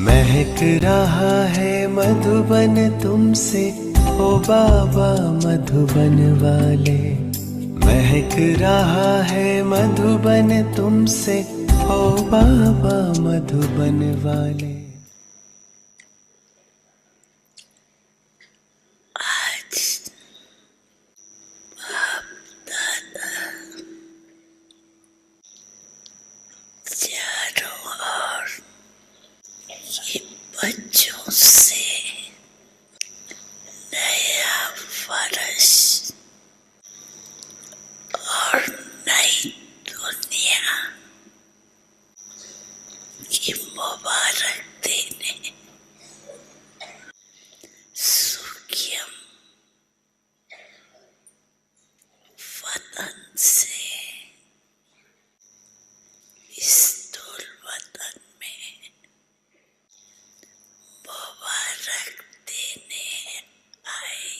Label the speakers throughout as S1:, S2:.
S1: महक रहा है मधुबन तुमसे, ओ बाबा मधुबन वाले। महक रहा है मधुबन तुमसे, ओ बाबा मधुबन वाले।
S2: आज बपदादा चारों ओर ये बच्चों से नया वर्ष और नई दुनिया की मुबारक देने सुखियम वतन से इस धूल वतन में मुबारक देने आए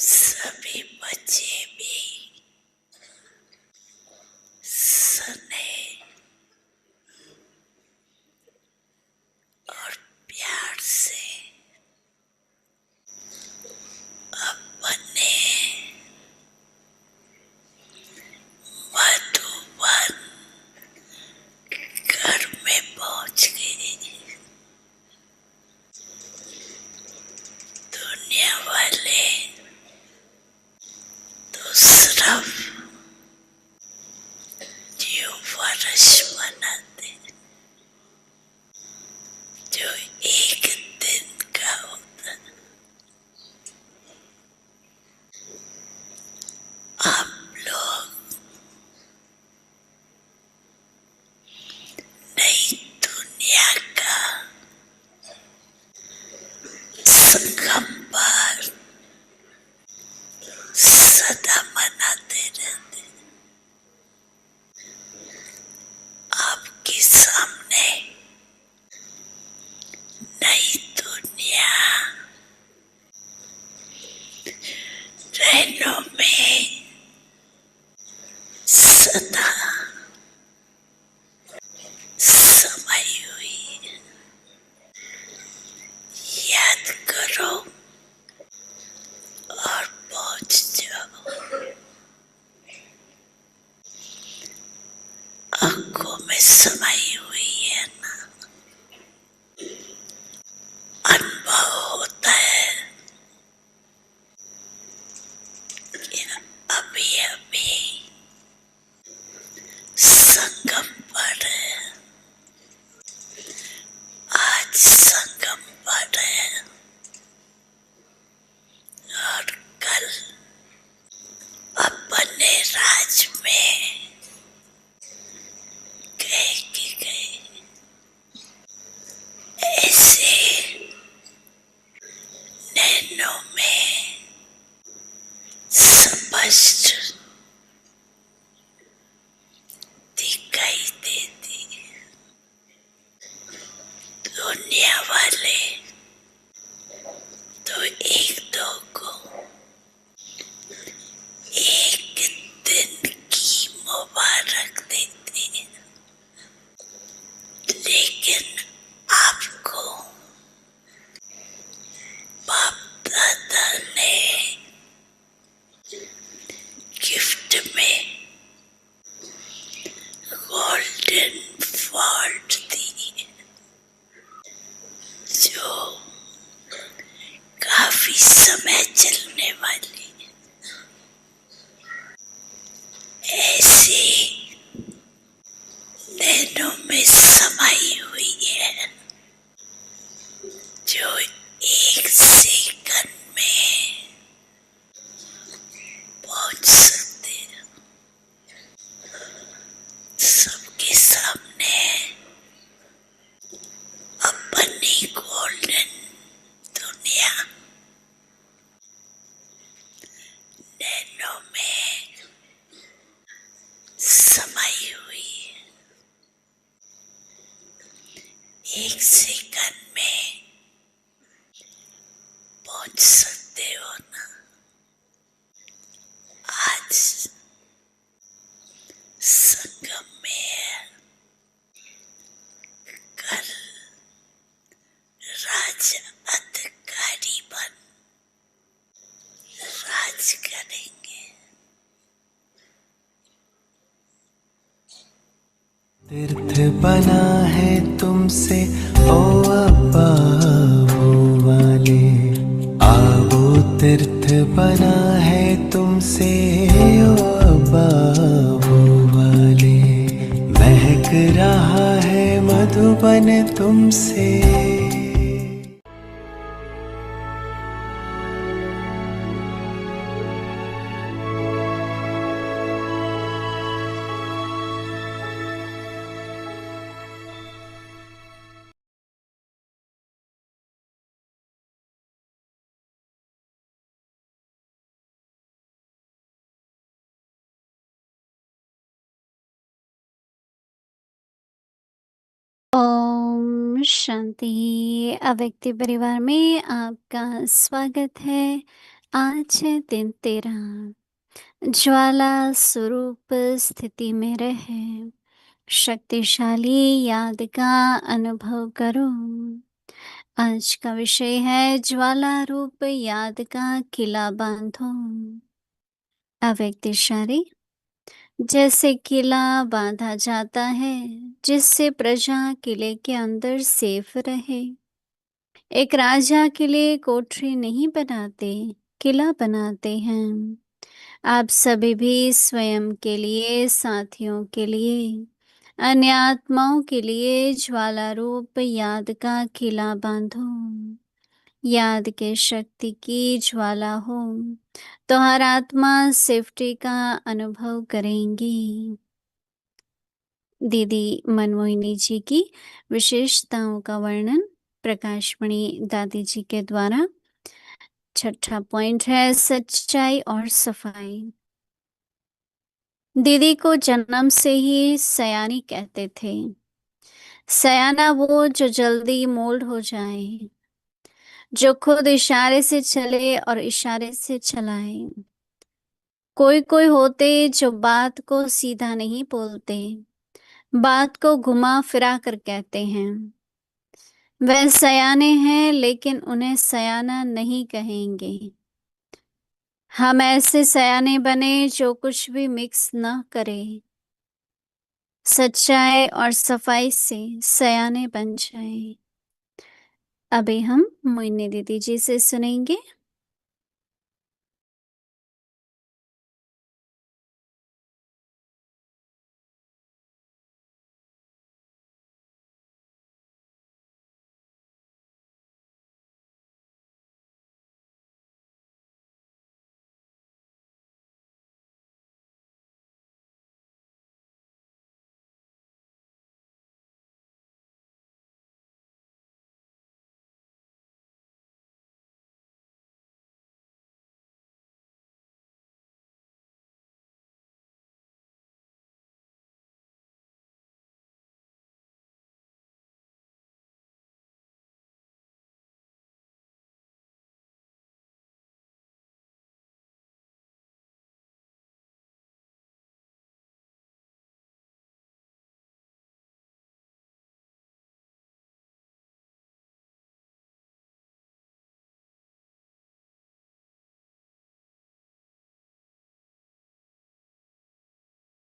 S2: सभी बच्चे भी सने और प्यार से अपने मधुबन घर में पहुंच गए। दुनिया वाले तो सिर्फ न्यू वर्ष मनाते जो एक दिन का होता। आप लोग नई दुनिया का संगम पर सदा मनाते रहते। आपके सामने नई दुनिया रहनों में सदा समाई हुई है। याद करो और पहुंच जाओ। आंखों में समाई हुई है ना, अनुभव होता है कि अभी अभी संगम पर है। आज संगम पर है और कल अपने राज में गए कि गए। ऐसे नैनों में स्पष्ट दिखाई देती दुनिया वाले तो एक दो को एक दिन की मुबारक देते, लेकिन आपको बापदादा ने गिफ्ट में गोल्डन वॉल्ट दी, जो काफी समय चलने वाली है। ऐसे नैनों में समाई हुई है जो एक सेकंड में पहुंच सकते हैं। सबके सामने अपनी गोल्डन दुनिया नैनों में समाई हुई है। एक सेकंड में पहुंच सकते हो ना। आज संगम
S1: तीर्थ बना है तुमसे ओ अब्बा वो वाले, आबो तीर्थ बना है तुमसे ओ अब्बा वो वाले, महक रहा है मधुबन तुमसे।
S3: ओम शांति। अव्यक्ति परिवार में आपका स्वागत है। आज है दिन 13। ज्वाला स्वरूप स्थिति में रहे, शक्तिशाली याद का अनुभव करो। आज का विषय है ज्वाला रूप याद का किला बांधो। अव्यक्त इशारे, जैसे किला बांधा जाता है जिससे प्रजा किले के अंदर सेफ रहे। एक राजा किले कोठरी नहीं बनाते, किला बनाते हैं। आप सभी भी स्वयं के लिए, साथियों के लिए, अन्य आत्माओं के लिए ज्वाला रूप याद का किला बांधो। याद के शक्ति की ज्वाला हो तो हर आत्मा सेफ्टी का अनुभव करेंगी। दीदी मनमोहिनी जी की विशेषताओं का वर्णन प्रकाशमणि दादी जी के द्वारा। छठा पॉइंट है सच्चाई और सफाई। दीदी को जन्म से ही सयानी कहते थे। सयाना वो जो जल्दी मोल्ड हो जाए, जो खुद इशारे से चले और इशारे से चलाए। कोई कोई होते जो बात को सीधा नहीं बोलते, बात को घुमा फिरा कर कहते हैं। वह सयाने हैं लेकिन उन्हें सयाना नहीं कहेंगे। हम ऐसे सयाने बने जो कुछ भी मिक्स न करे, सच्चाई और सफाई से सयाने बन जाए। अभी हम मोहिनी दीदी जी से सुनेंगे।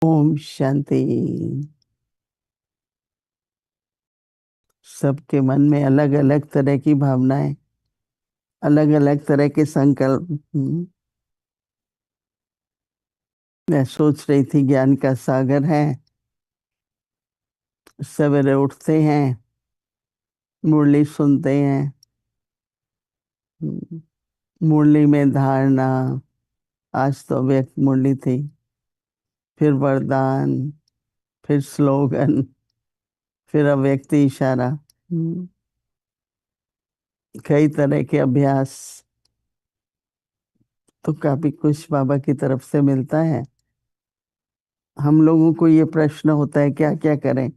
S4: ओम शांति। सबके मन में अलग अलग तरह की भावनाएं, अलग अलग तरह के संकल्प। मैं सोच रही थी ज्ञान का सागर है। सवेरे उठते हैं, मुरली सुनते हैं, मुरली में धारणा। आज तो अव्यक्त मुरली थी, फिर वरदान, फिर स्लोगन, फिर अव्यक्ति इशारा। कई तरह के अभ्यास तो काफी कुछ बाबा की तरफ से मिलता है। हम लोगों को ये प्रश्न होता है क्या क्या करें,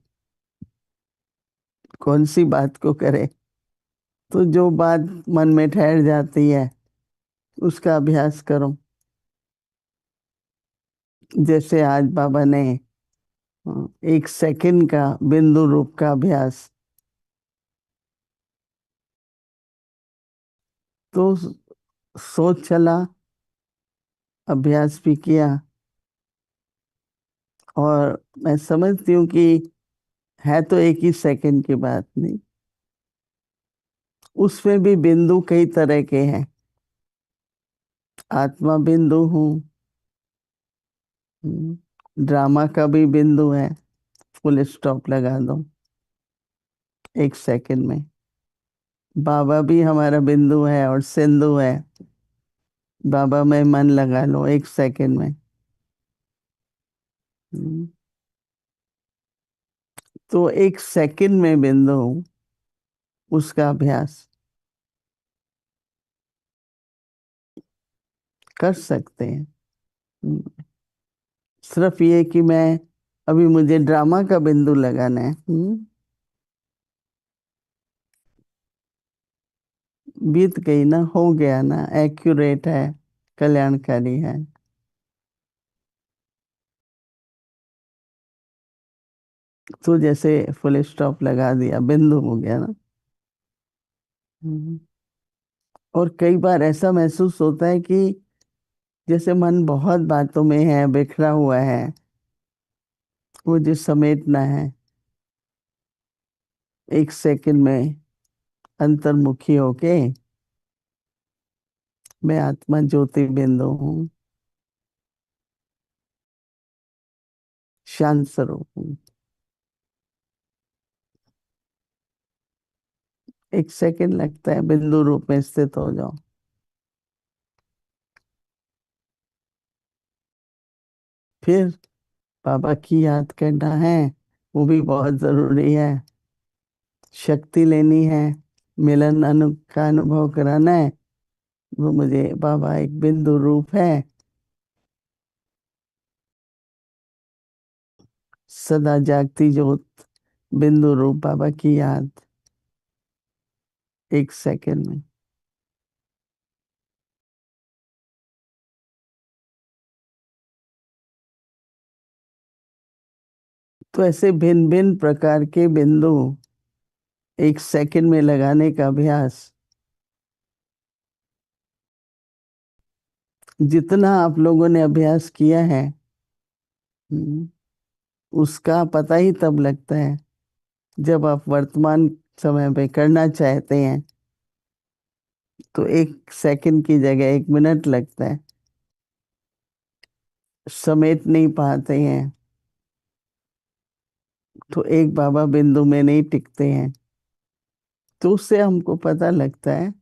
S4: कौन सी बात को करें। तो जो बात मन में ठहर जाती है उसका अभ्यास करो। जैसे आज बाबा ने 1 सेकंड का बिंदु रूप का अभ्यास, तो सोच चला, अभ्यास भी किया। और मैं समझती हूँ कि है तो एक ही सेकंड की बात नहीं, उसमें भी बिंदु कई तरह के हैं। आत्मा बिंदु हूँ, ड्रामा का भी बिंदु है, फुल स्टॉप लगा दो एक सेकंड में। बाबा भी हमारा बिंदु है और सिंधु है, बाबा में मन लगा लो एक सेकंड में। तो एक सेकंड में बिंदु हूँ, उसका अभ्यास कर सकते हैं। सिर्फ ये कि मैं अभी मुझे ड्रामा का बिंदु लगाना है, बीत गई ना, हो गया ना, एक्यूरेट है, कल्याणकारी है। तो जैसे फुल स्टॉप लगा दिया, बिंदु हो गया ना। और कई बार ऐसा महसूस होता है कि जैसे मन बहुत बातों में है, बिखरा हुआ है, मुझे समेटना है, एक सेकंड में अंतर्मुखी होके मैं आत्मा ज्योति बिंदु हूँ, शांत स्वरूप हूँ। एक सेकंड लगता है, बिंदु रूप में स्थित हो जाओ। फिर बाबा की याद करना है, वो भी बहुत जरूरी है। शक्ति लेनी है, मिलन का अनुभव कराना है, वो मुझे बाबा एक बिंदु रूप है, सदा जागती ज्योत, बिंदु रूप बाबा की याद एक सेकंड में। तो ऐसे भिन्न भिन्न प्रकार के बिंदु एक सेकंड में लगाने का अभ्यास, जितना आप लोगों ने अभ्यास किया है, उसका पता ही तब लगता है जब आप वर्तमान समय पे करना चाहते हैं। तो एक सेकंड की जगह एक मिनट लगता है, समेट नहीं पाते हैं तो एक बाबा बिंदु में नहीं टिकते हैं। तो उससे हमको पता लगता है,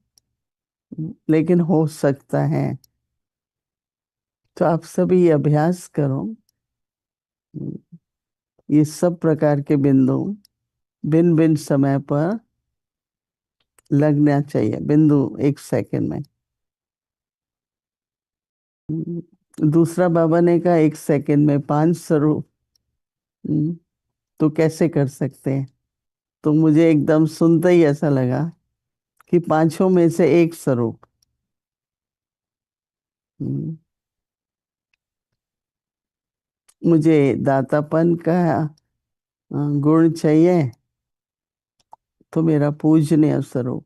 S4: लेकिन हो सकता है। तो आप सभी अभ्यास करो, ये सब प्रकार के बिंदु भिन्न भिन्न समय पर लगना चाहिए, बिंदु एक सेकंड में। दूसरा बाबा ने कहा एक सेकंड में 5 स्वरूप, तो कैसे कर सकते हैं? तो मुझे एकदम सुनते ही ऐसा लगा कि पांचों में से एक स्वरूप। मुझे दातापन का गुण चाहिए, तो मेरा पूजनीय स्वरूप।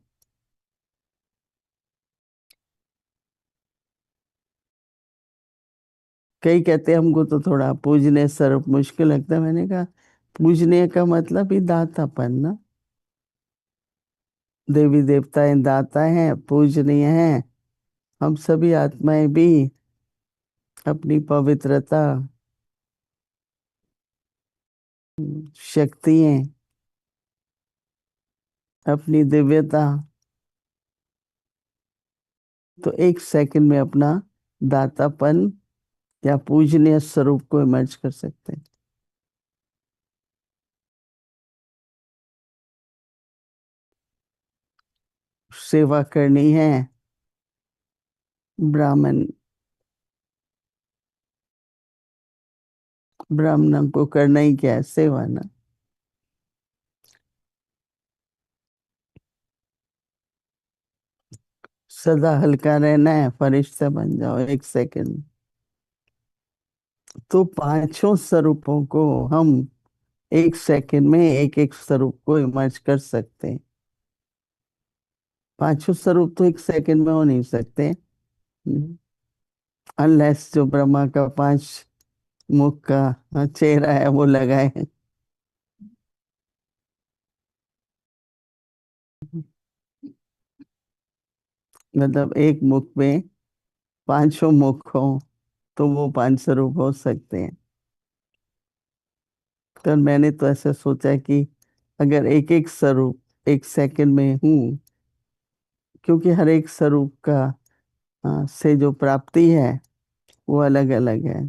S4: कई कहते हैं हमको तो थोड़ा पूजनीय स्वरूप मुश्किल लगता है। मैंने कहा पूजनीय का मतलब ही दातापन ना, देवी देवताएं दाता हैं, पूजनीय हैं। हम सभी आत्माएं भी अपनी पवित्रता, शक्तियां, अपनी दिव्यता, तो एक सेकंड में अपना दातापन या पूजनीय स्वरूप को इमर्ज कर सकते हैं। सेवा करनी है, ब्राह्मण ब्राह्मण को करना ही क्या है, सेवा ना। सदा हल्का रहना है, फरिश्ता बन जाओ एक सेकंड। तो पांचों स्वरूपों को हम एक सेकंड में एक एक स्वरूप को इमर्ज कर सकते हैं। पांचों स्वरूप तो एक सेकंड में हो नहीं सकते, अनलेस जो ब्रह्मा का 5 मुख का चेहरा है वो लगाए। मतलब एक मुख में 500 मुख हो तो वो 5 स्वरूप हो सकते हैं। तो मैंने तो ऐसा सोचा कि अगर एक एक स्वरूप एक सेकंड में हूँ, क्योंकि हर एक स्वरूप का से जो प्राप्ति है वो अलग अलग है।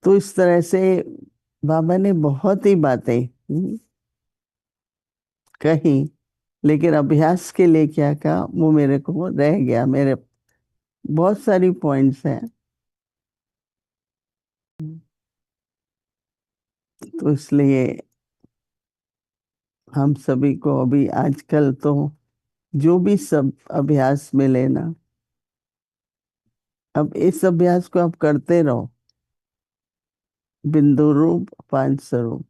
S4: तो इस तरह से बाबा ने बहुत ही बातें कही, लेकिन अभ्यास के लिए क्या कहा वो मेरे को रह गया। मेरे बहुत सारी पॉइंट्स हैं, तो इसलिए हम सभी को अभी आजकल तो जो भी सब अभ्यास मिले ना, अब इस अभ्यास को आप करते रहो। बिंदु रूप 5 स्वरूप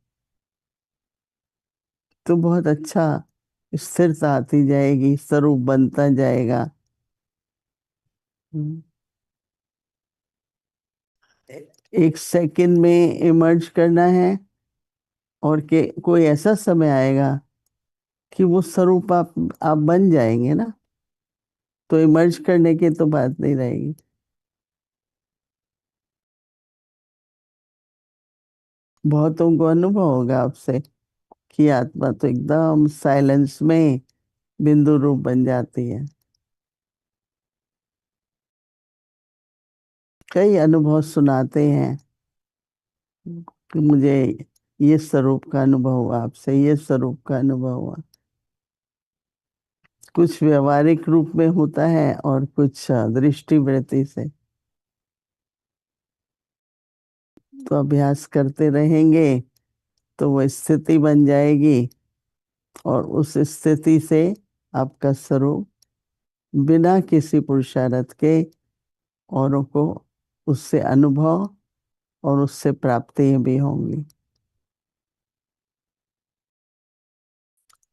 S4: तो बहुत अच्छा स्थिरता आती जाएगी, स्वरूप बनता जाएगा। एक सेकंड में इमर्ज करना है, और के कोई ऐसा समय आएगा कि वो स्वरूप आप बन जाएंगे ना, तो इमर्ज करने की तो बात नहीं रहेगी। बहुतों को अनुभव होगा आपसे कि आत्मा तो एकदम साइलेंस में बिंदु रूप बन जाती है। कई अनुभव सुनाते हैं कि मुझे ये स्वरूप का अनुभव हुआ, आपसे ये स्वरूप का अनुभव हुआ। कुछ व्यवहारिक रूप में होता है और कुछ दृष्टि वृत्ति से। तो अभ्यास करते रहेंगे तो वो स्थिति बन जाएगी, और उस स्थिति से आपका स्वरूप बिना किसी पुरुषार्थ के औरों को उससे अनुभव और उससे प्राप्ति भी होंगी।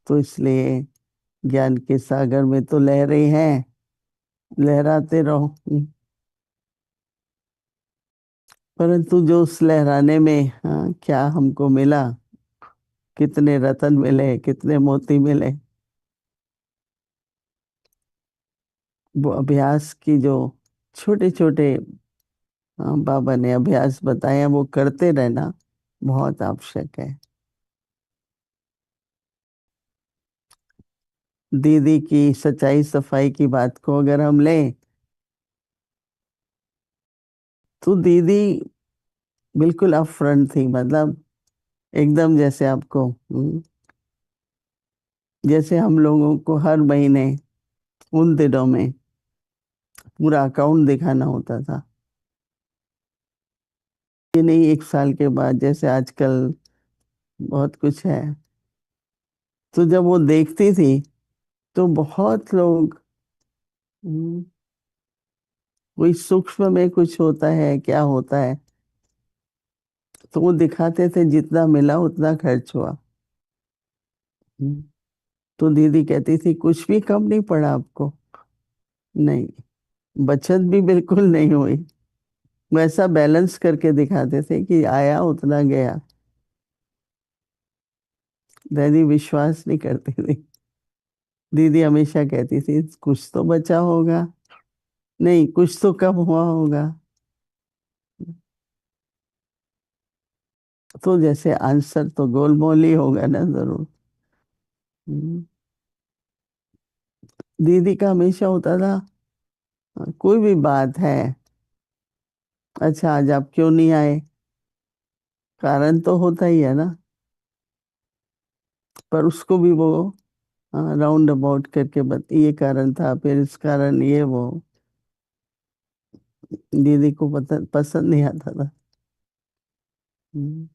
S4: तो इसलिए ज्ञान के सागर में तो लहरें हैं, लहराते रहो। परंतु जो उस लहराने में क्या हमको मिला, कितने रतन मिले, कितने मोती मिले, वो अभ्यास की जो छोटे छोटे बाबा ने अभ्यास बताया वो करते रहना बहुत आवश्यक है। दीदी की सच्चाई सफाई की बात को अगर हम लें, तो दीदी बिल्कुल अपफ्रंट थी। मतलब एकदम जैसे आपको जैसे हम लोगों को हर महीने उन दिनों में पूरा अकाउंट दिखाना होता था। ये नहीं 1 साल के बाद जैसे आजकल बहुत कुछ है। तो जब वो देखती थी तो बहुत लोग कोई सूक्ष्म में कुछ होता है, क्या होता है, तो वो दिखाते थे जितना मिला उतना खर्च हुआ। तो दीदी कहती थी कुछ भी कम नहीं पड़ा आपको? नहीं, बचत भी बिल्कुल नहीं हुई। वैसा बैलेंस करके दिखाते थे कि आया उतना गया। दीदी विश्वास नहीं करती थी। दीदी हमेशा कहती थी कुछ तो बचा होगा, नहीं कुछ तो कम हुआ होगा। तो जैसे आंसर तो गोलमोल ही होगा ना, जरूर। हम्म। दीदी का हमेशा होता था कोई भी बात है, अच्छा आज आप क्यों नहीं आए, कारण तो होता ही है ना, पर उसको भी वो राउंड अबाउट करके ये कारण था, फिर इस कारण ये वो। दीदी को पसंद नहीं आता था। हम्म।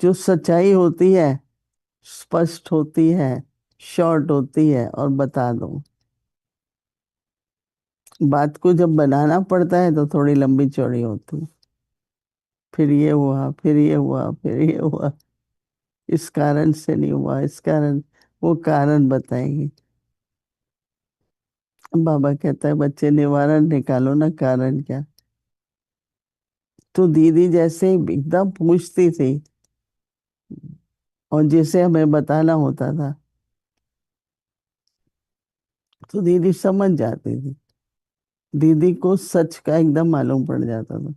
S4: जो सच्चाई होती है स्पष्ट होती है, शॉर्ट होती है, और बता दो। बात को जब बनाना पड़ता है तो थोड़ी लंबी चौड़ी होती है। फिर ये हुआ, फिर ये हुआ, फिर ये हुआ, इस कारण से नहीं हुआ, इस कारण, वो कारण बताएंगे। बाबा कहता है बच्चे निवारण निकालो ना, कारण क्या। तो दीदी जैसे एकदम पूछती थी और जिसे हमें बताना होता था। तो दीदी समझ जाती थी, दीदी को सच का एकदम मालूम पड़ जाता था।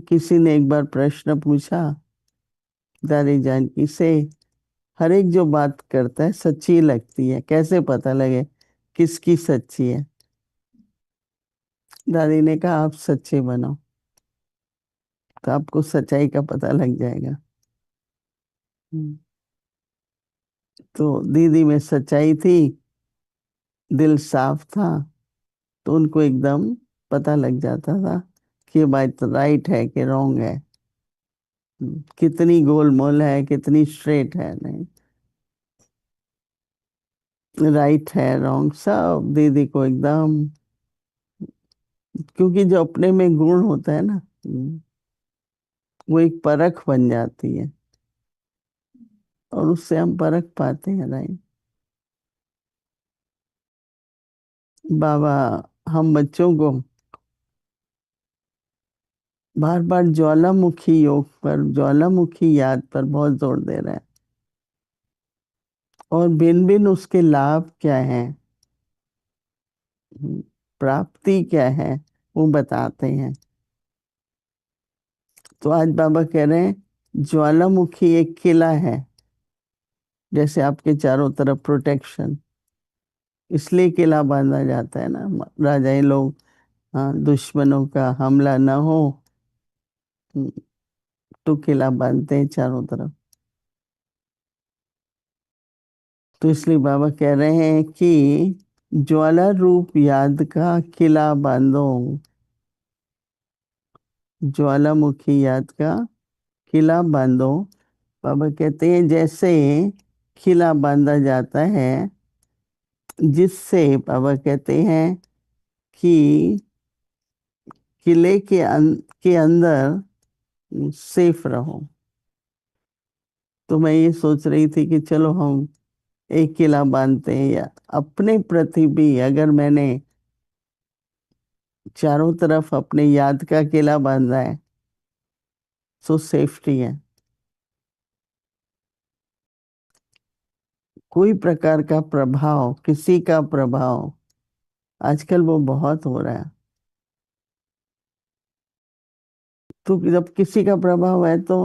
S4: किसी ने एक बार प्रश्न पूछा दादी जानकी से, हर एक जो बात करता है सच्ची लगती है, कैसे पता लगे किसकी सच्ची है? दादी ने कहा आप सच्चे बनो तो आपको सच्चाई का पता लग जाएगा। हम्म, तो दीदी में सच्चाई थी, दिल साफ था, तो उनको एकदम पता लग जाता था कि ये बात राइट है कि रॉन्ग है, कितनी गोलमोल है, कितनी स्ट्रेट है। नहीं, राइट है रॉन्ग सब दीदी को एकदम, क्योंकि जो अपने में गुण होता है ना, वो एक परख बन जाती है और उससे हम परख पाते हैं। राइट बाबा हम बच्चों को बार बार ज्वालामुखी योग पर, ज्वालामुखी याद पर बहुत जोर दे रहे हैं, और भिन्न भिन्न उसके लाभ क्या हैं, प्राप्ति क्या है, वो बताते हैं। तो आज बाबा कह रहे हैं ज्वालामुखी एक किला है, जैसे आपके चारों तरफ प्रोटेक्शन, इसलिए किला बांधा जाता है ना, राजाएं लोग, हाँ, दुश्मनों का हमला ना हो, तो किला बांधते हैं चारों तरफ। तो इसलिए बाबा कह रहे हैं कि ज्वाला रूप याद का किला बांधो, ज्वालामुखी याद का किला बांधो। बाबा कहते हैं जैसे किला बांधा जाता है, जिससे बाबा कहते हैं कि किले के अंदर सेफ रहो। तो मैं ये सोच रही थी कि चलो हम एक किला बांधते हैं, या अपने प्रति भी अगर मैंने चारों तरफ अपने याद का किला बांधा है, सो सेफ्टी है। कोई प्रकार का प्रभाव, किसी का प्रभाव, आजकल वो बहुत हो रहा है। तो जब किसी का प्रभाव है तो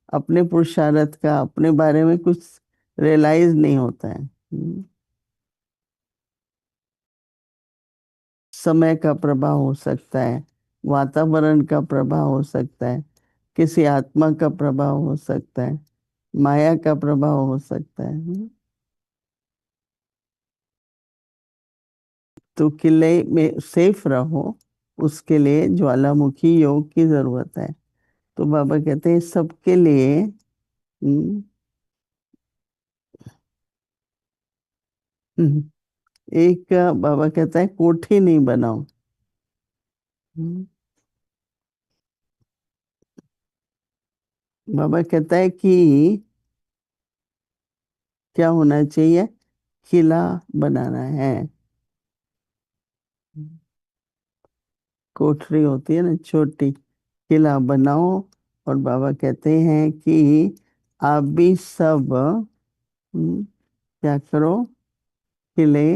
S4: अपने पुरुषार्थ का, अपने बारे में कुछ रियलाइज नहीं होता है। समय का प्रभाव हो सकता है, वातावरण का प्रभाव हो सकता है, किसी आत्मा का प्रभाव हो सकता है, माया का प्रभाव हो सकता है। तो किले में सेफ रहो, उसके लिए ज्वालामुखी योग की जरूरत है। तो बाबा कहते हैं सबके लिए हम्म, हम्म, एक बाबा कहता है कोठी नहीं बनाओ। हम्म, बाबा कहता है कि क्या होना चाहिए, किला बनाना है। कोठरी होती है ना छोटी, किला बनाओ। और बाबा कहते हैं कि आप भी सब क्या करो, किले,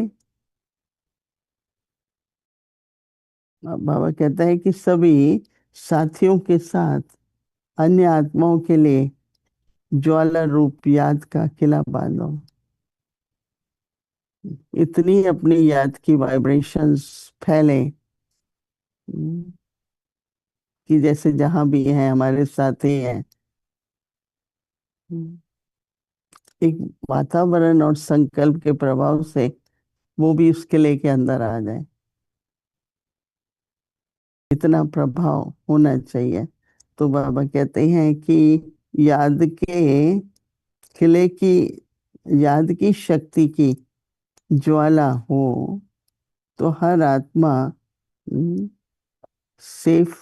S4: बाबा कहता है कि सभी साथियों के साथ अन्य आत्माओं के लिए ज्वाला रूप याद का किला बांधो। इतनी अपनी याद की वाइब्रेशंस फैले, कि जैसे जहां भी हैं हमारे साथी हैं, एक वातावरण और संकल्प के प्रभाव से वो भी उस किले के अंदर आ जाए। इतना प्रभाव होना चाहिए। तो बाबा कहते हैं कि याद के किले की, याद की शक्ति की ज्वाला हो तो हर आत्मा सेफ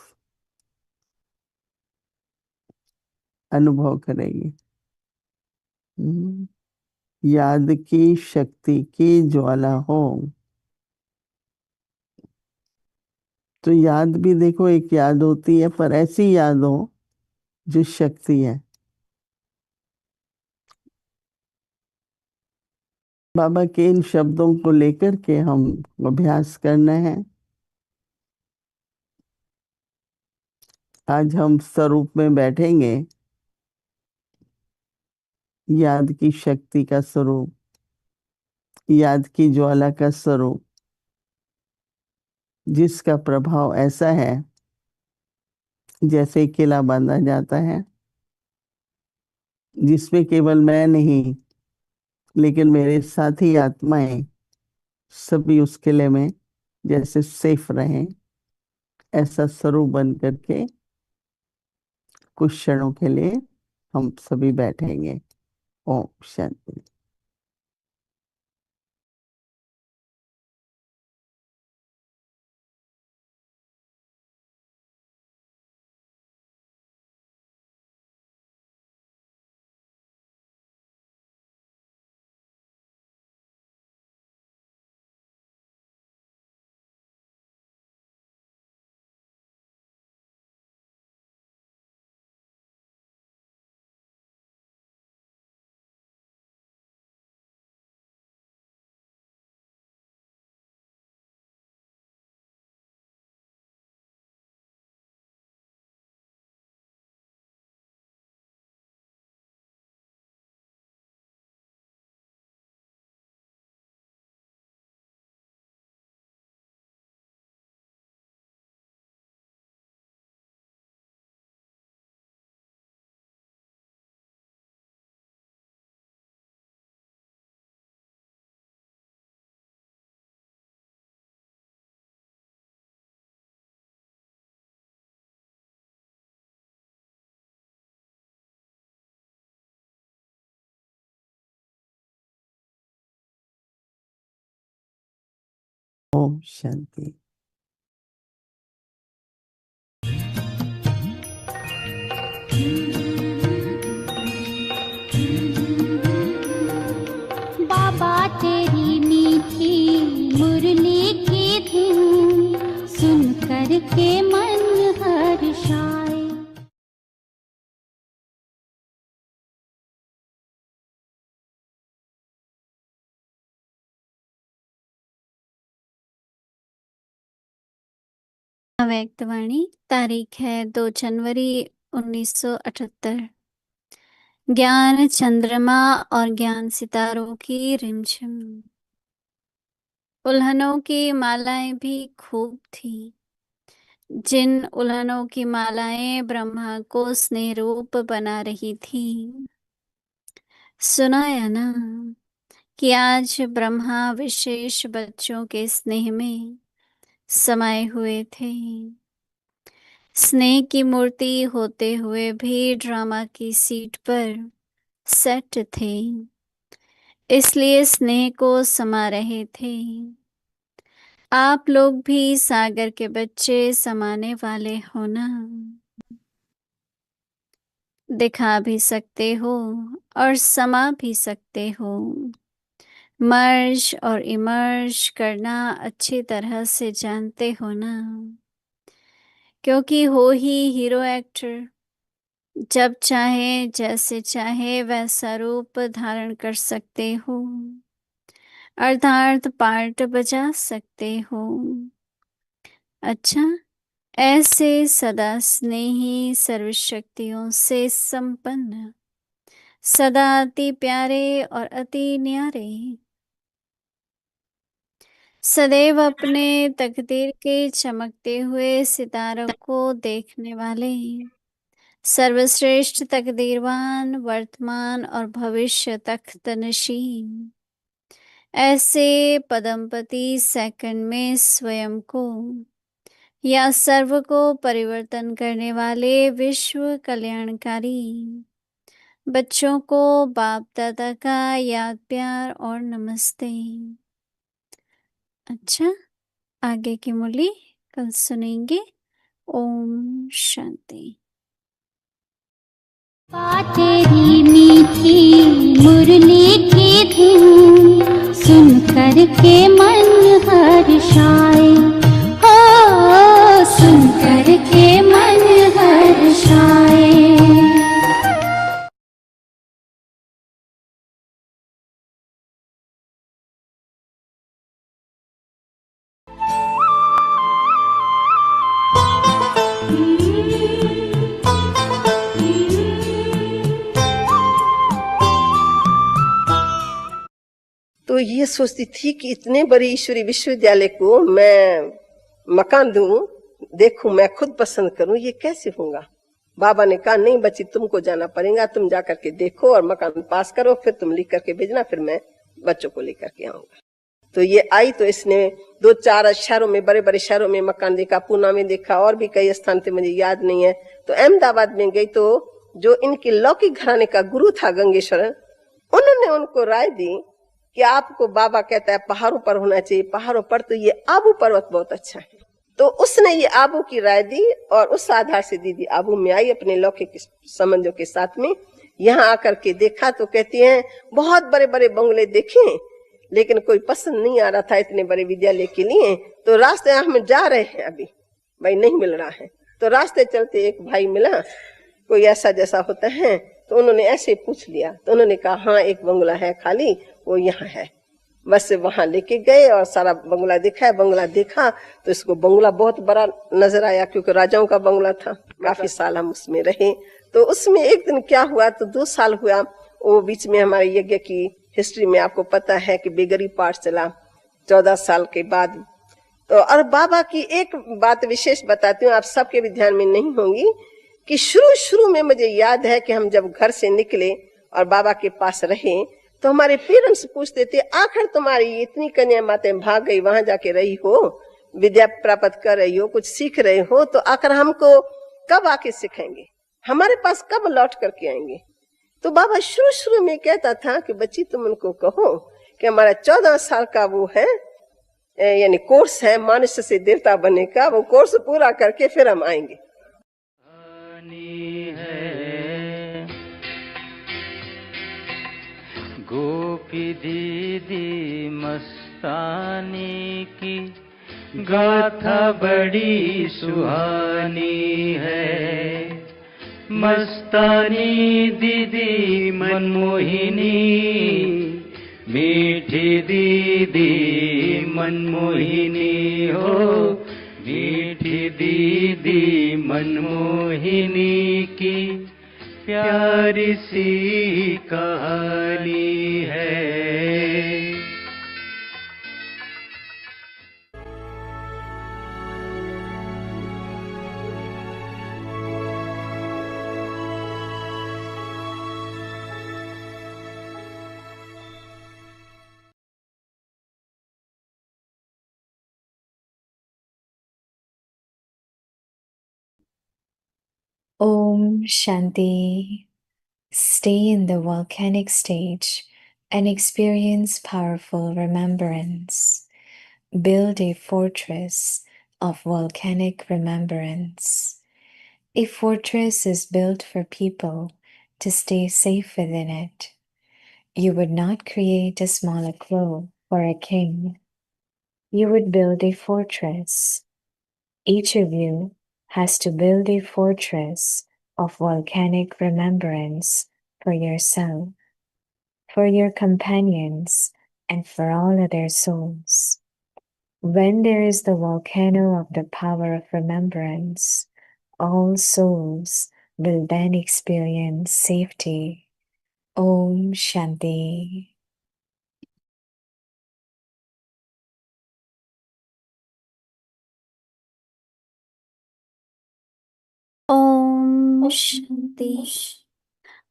S4: अनुभव करेगी। हम्म, याद की शक्ति की ज्वाला हो, तो याद भी देखो एक याद होती है, पर ऐसी याद हो जो शक्ति है। बाबा के इन शब्दों को लेकर के हम अभ्यास करना है। आज हम स्वरूप में बैठेंगे, याद की शक्ति का स्वरूप, याद की ज्वाला का स्वरूप, जिसका प्रभाव ऐसा है जैसे किला बांधा जाता है, जिसमें केवल मैं नहीं लेकिन मेरे साथी आत्माएं सभी उस किले में जैसे सेफ रहें, ऐसा स्वरूप बन करके कुछ क्षणों के लिए हम सभी बैठेंगे। ओम शांति। ओम शांति।
S5: बाबा तेरी मीठी मुरली की धुन सुन कर के मन हर्षाए।
S3: अव्यक्त वाणी, तारीख है 2 जनवरी 1978। ज्ञान चंद्रमा और ज्ञान सितारों की रिमझिम। उल्हनों की मालाएं भी खूब थी, जिन उल्हनों की मालाएं ब्रह्मा को स्नेह रूप बना रही थी। सुनाया ना कि आज ब्रह्मा विशेष बच्चों के स्नेह में समाये हुए थे। स्नेह की मूर्ति होते हुए भी ड्रामा की सीट पर सेट थे, इसलिए स्नेह को समा रहे थे। आप लोग भी सागर के बच्चे समाने वाले हो ना। दिखा भी सकते हो और समा भी सकते हो। मर्ज और इमर्ज करना अच्छी तरह से जानते हो ना, क्योंकि हो ही हीरो एक्टर। जब चाहे जैसे चाहे वैसा रूप धारण कर सकते हो, अर्थात पार्ट बजा सकते हो। अच्छा, ऐसे सदा स्नेही सर्वशक्तियों से संपन्न, सदा अति प्यारे और अति न्यारे, सदैव अपने तकदीर के चमकते हुए सितारों को देखने वाले, सर्वश्रेष्ठ तकदीरवान, वर्तमान और भविष्य तख्तनशीन, ऐसे पदमपति सेकंड में स्वयं को या सर्व को परिवर्तन करने वाले विश्व कल्याणकारी बच्चों को बाप दादा का याद, प्यार और नमस्ते। अच्छा, आगे की मुरली कल सुनेंगे। ओम शांति।
S5: तेरी मीठी मुरली की धुन सुन कर के मन हर्षाए। हो सुन कर के मन हर्षाए।
S6: तो ये सोचती थी कि इतने बड़े ईश्वरीय विश्वविद्यालय को मैं मकान दूं, देखूं, मैं खुद पसंद करूं, ये कैसे होगा। बाबा ने कहा नहीं बच्ची, तुमको जाना पड़ेगा, तुम जाकर के देखो और मकान पास करो, फिर तुम लिख करके भेजना, फिर मैं बच्चों को लेकर के आऊंगा। तो ये आई तो इसने 2-4 शहरों में, बड़े बड़े शहरों में मकान देखा, पूना में देखा, और भी कई स्थान थे, मुझे याद नहीं है। तो अहमदाबाद में गई तो जो इनके लौकिक घराने का गुरु था गंगेश्वर, उन्होंने उनको राय दी कि आपको बाबा कहता है पहाड़ों पर होना चाहिए, पहाड़ों पर तो ये आबू पर्वत बहुत अच्छा है। तो उसने ये आबू की राय दी और उस आधार से दीदी आबू में आई अपने लौकिक संबंधों के साथ में। यहाँ आकर के देखा तो कहती हैं बहुत बड़े बड़े बंगले देखे, लेकिन कोई पसंद नहीं आ रहा था इतने बड़े विद्यालय के लिए। तो रास्ते हम जा रहे हैं, अभी भाई नहीं मिल रहा है। तो रास्ते चलते एक भाई मिला, कोई ऐसा जैसा होता है, तो उन्होंने ऐसे पूछ लिया। तो उन्होंने कहा हाँ एक बंगला है खाली, वो यहाँ है। बस वहां लेके गए और सारा बंगला देखा है। बंगला देखा तो इसको बंगला बहुत बड़ा नजर आया, क्योंकि राजाओं का बंगला था। काफी साल हम उसमें रहे। तो उसमें एक दिन क्या हुआ, तो 2 साल हुआ, वो बीच में हमारे यज्ञ की हिस्ट्री में आपको पता है कि बेगरी पाठ चला 14 साल के बाद। तो और बाबा की एक बात विशेष बताती हूँ, आप सबके भी ध्यान में नहीं होंगी, कि शुरू में मुझे याद है कि हम जब घर से निकले और बाबा के पास रहे, तो हमारे पेरेंट्स पूछते थे आखिर तुम्हारी इतनी कन्या मातें भाग गई, वहां जाके रही हो, विद्या प्राप्त कर रही हो, कुछ सीख रहे हो, तो आखिर हमको कब आके सिखाएंगे, हमारे पास कब लौट करके आएंगे। तो बाबा शुरू में कहता था कि बच्ची तुम उनको कहो कि हमारा 14 साल का वो है, यानी कोर्स है मनुष्य से देवता बनने का, वो कोर्स पूरा करके फिर हम आएंगे।
S7: गोपी दीदी मस्तानी की गाथा बड़ी सुहानी है। मस्तानी दीदी मनमोहिनी, मीठी दीदी मनमोहिनी हो, मीठी दीदी मनमोहिनी की प्यारी सी कहानी है।
S8: Om Shanti. Stay in the volcanic stage and experience powerful remembrance. Build a fortress of volcanic remembrance. A fortress is built for people to stay safe within it. You would not create a smaller grove for a king. You would build a fortress. Each of you has to build a fortress of volcanic remembrance for yourself, for your companions, and for all other souls. When there is the volcano of the power of remembrance, all souls will then experience safety. Om Shanti.
S3: Om Shanti.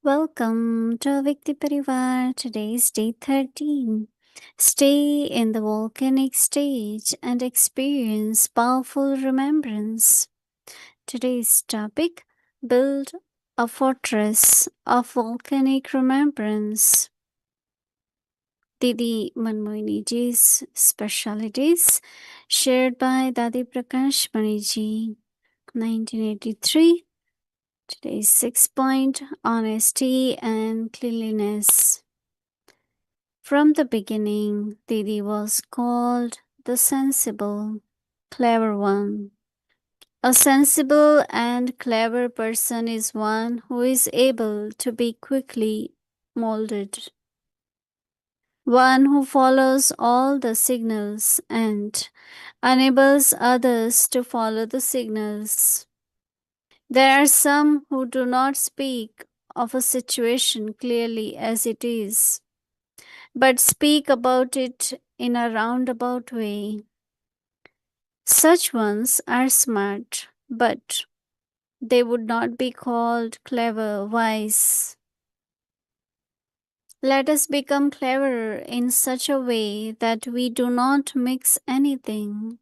S3: Welcome to Avyakti Parivar. Today is day 13. Stay in the volcanic stage and experience powerful remembrance. Today's topic: build a fortress of volcanic remembrance. Didi Manmohini Ji's specialities shared by Dadi Prakash Mani Ji, 1983. Today's 6th point: honesty and cleanliness. From the beginning, Didi was called the sensible, clever one. A sensible and clever person is one who is able to be quickly molded, one who follows all the signals and enables others to follow the signals. There are some who do not speak of a situation clearly as it is. but speak about it in a roundabout way. Such ones are smart, but they would not be called clever, wise. Let us become clever in such a way that we do not mix anything.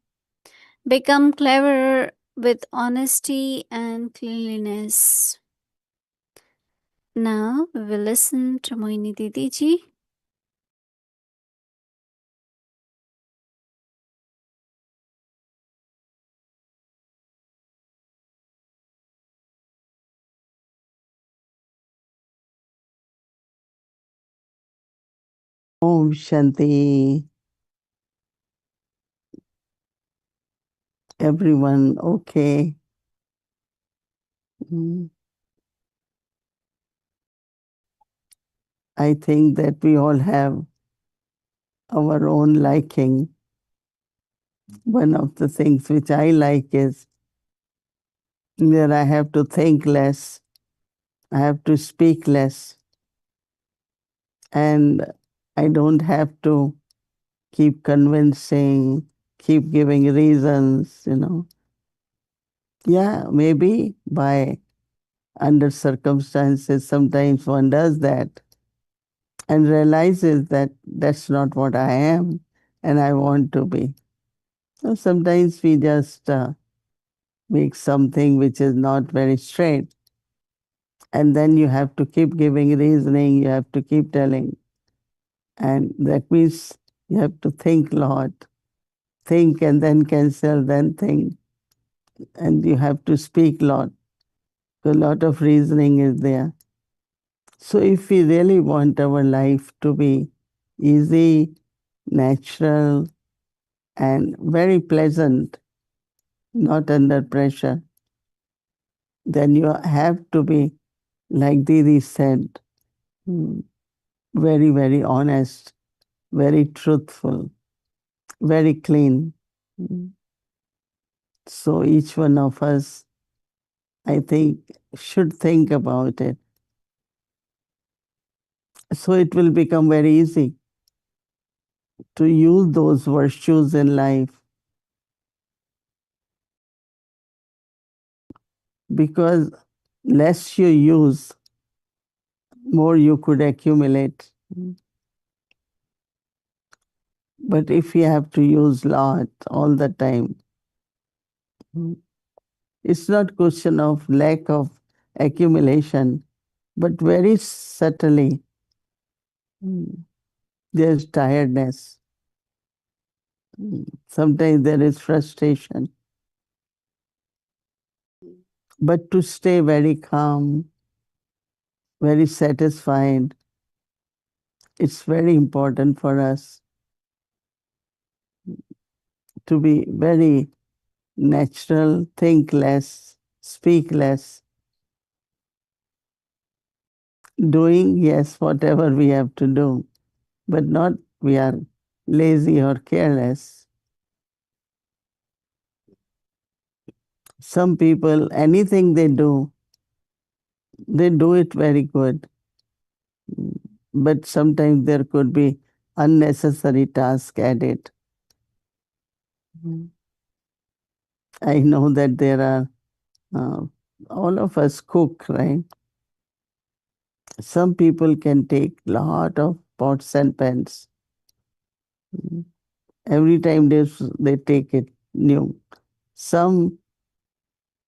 S3: Become clever with honesty and cleanliness. Now we will listen to Mohini Didi ji.
S4: Om Shanti. Everyone okay? Mm. I think that we all have our own liking. One of the things which I like is that I have to think less, I have to speak less, and I don't have to keep convincing, keep giving reasons, Yeah, maybe by under circumstances, sometimes one does that and realizes that that's not what I am and I want to be. So sometimes we just make something which is not very straight. And then you have to keep giving reasoning, you have to keep telling. And that means you have to think a lot. Think and then cancel, then think. And you have to speak a lot. A lot of reasoning is there. So if we really want our life to be easy, natural, and very pleasant, not under pressure, then you have to be, like Didi said, very, very honest, very truthful, very clean. So each one of us, I think, should think about it. So it will become very easy to use those virtues in life, because less you use, more you could accumulate. But if you have to use lot all the time, it's not question of lack of accumulation, but very subtly there's tiredness. Sometimes there is frustration. But to stay very calm, very satisfied, it's very important for us to be very natural, think less, speak less, doing, yes, whatever we have to do, but not we are lazy or careless. Some people, anything they do it very good. But sometimes there could be unnecessary task added. I know that there are, all of us cook, right? Some people can take lot of pots and pans. Every time they take it new. Some,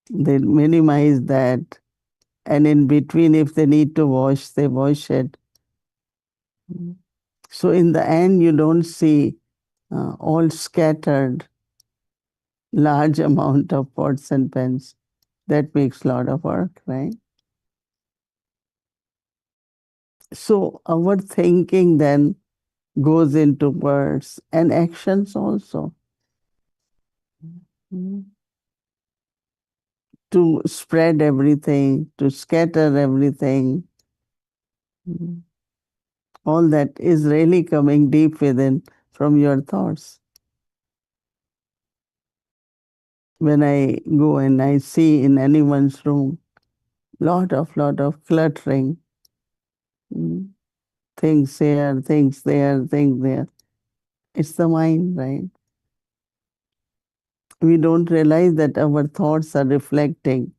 S4: they minimize that. And in between, if they need to wash, they wash it. So in the end, you don't see all scattered large amount of pots and pans. That makes a lot of work, right? So our thinking then goes into words and actions also. To spread everything, to scatter everything. All that is really coming deep within from your thoughts. When I go and I see in anyone's room lot of cluttering, Things here, things there, things there. It's the mind, right? We don't realize that our thoughts are reflecting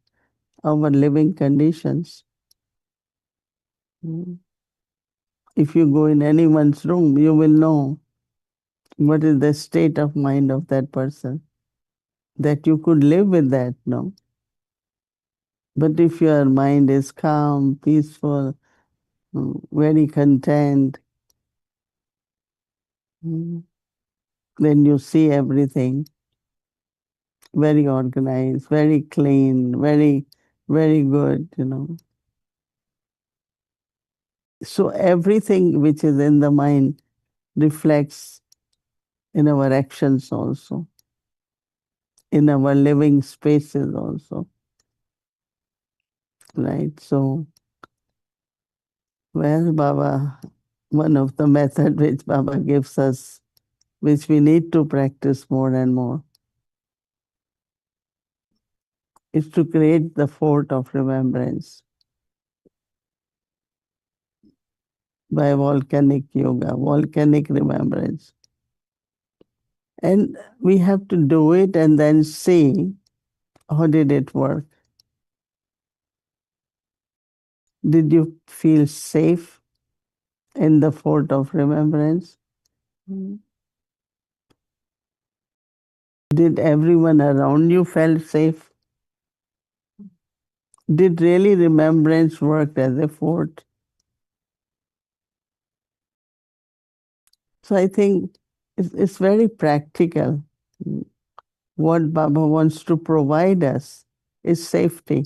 S4: our living conditions. If you go in anyone's room, you will know what is the state of mind of that person. That you could live with that, no? But if your mind is calm, peaceful, very content, then you see everything very organized, very clean, very, very good, So everything which is in the mind reflects in our actions also, in our living spaces also, right? So, well, Baba, one of the method which Baba gives us, which we need to practice more and more, is to create the fort of remembrance by volcanic yoga, volcanic remembrance. And we have to do it and then see how did it work. Did you feel safe in the fort of remembrance? Did everyone around you felt safe? Did really remembrance work as a fort? So I think it's very practical. What Baba wants to provide us is safety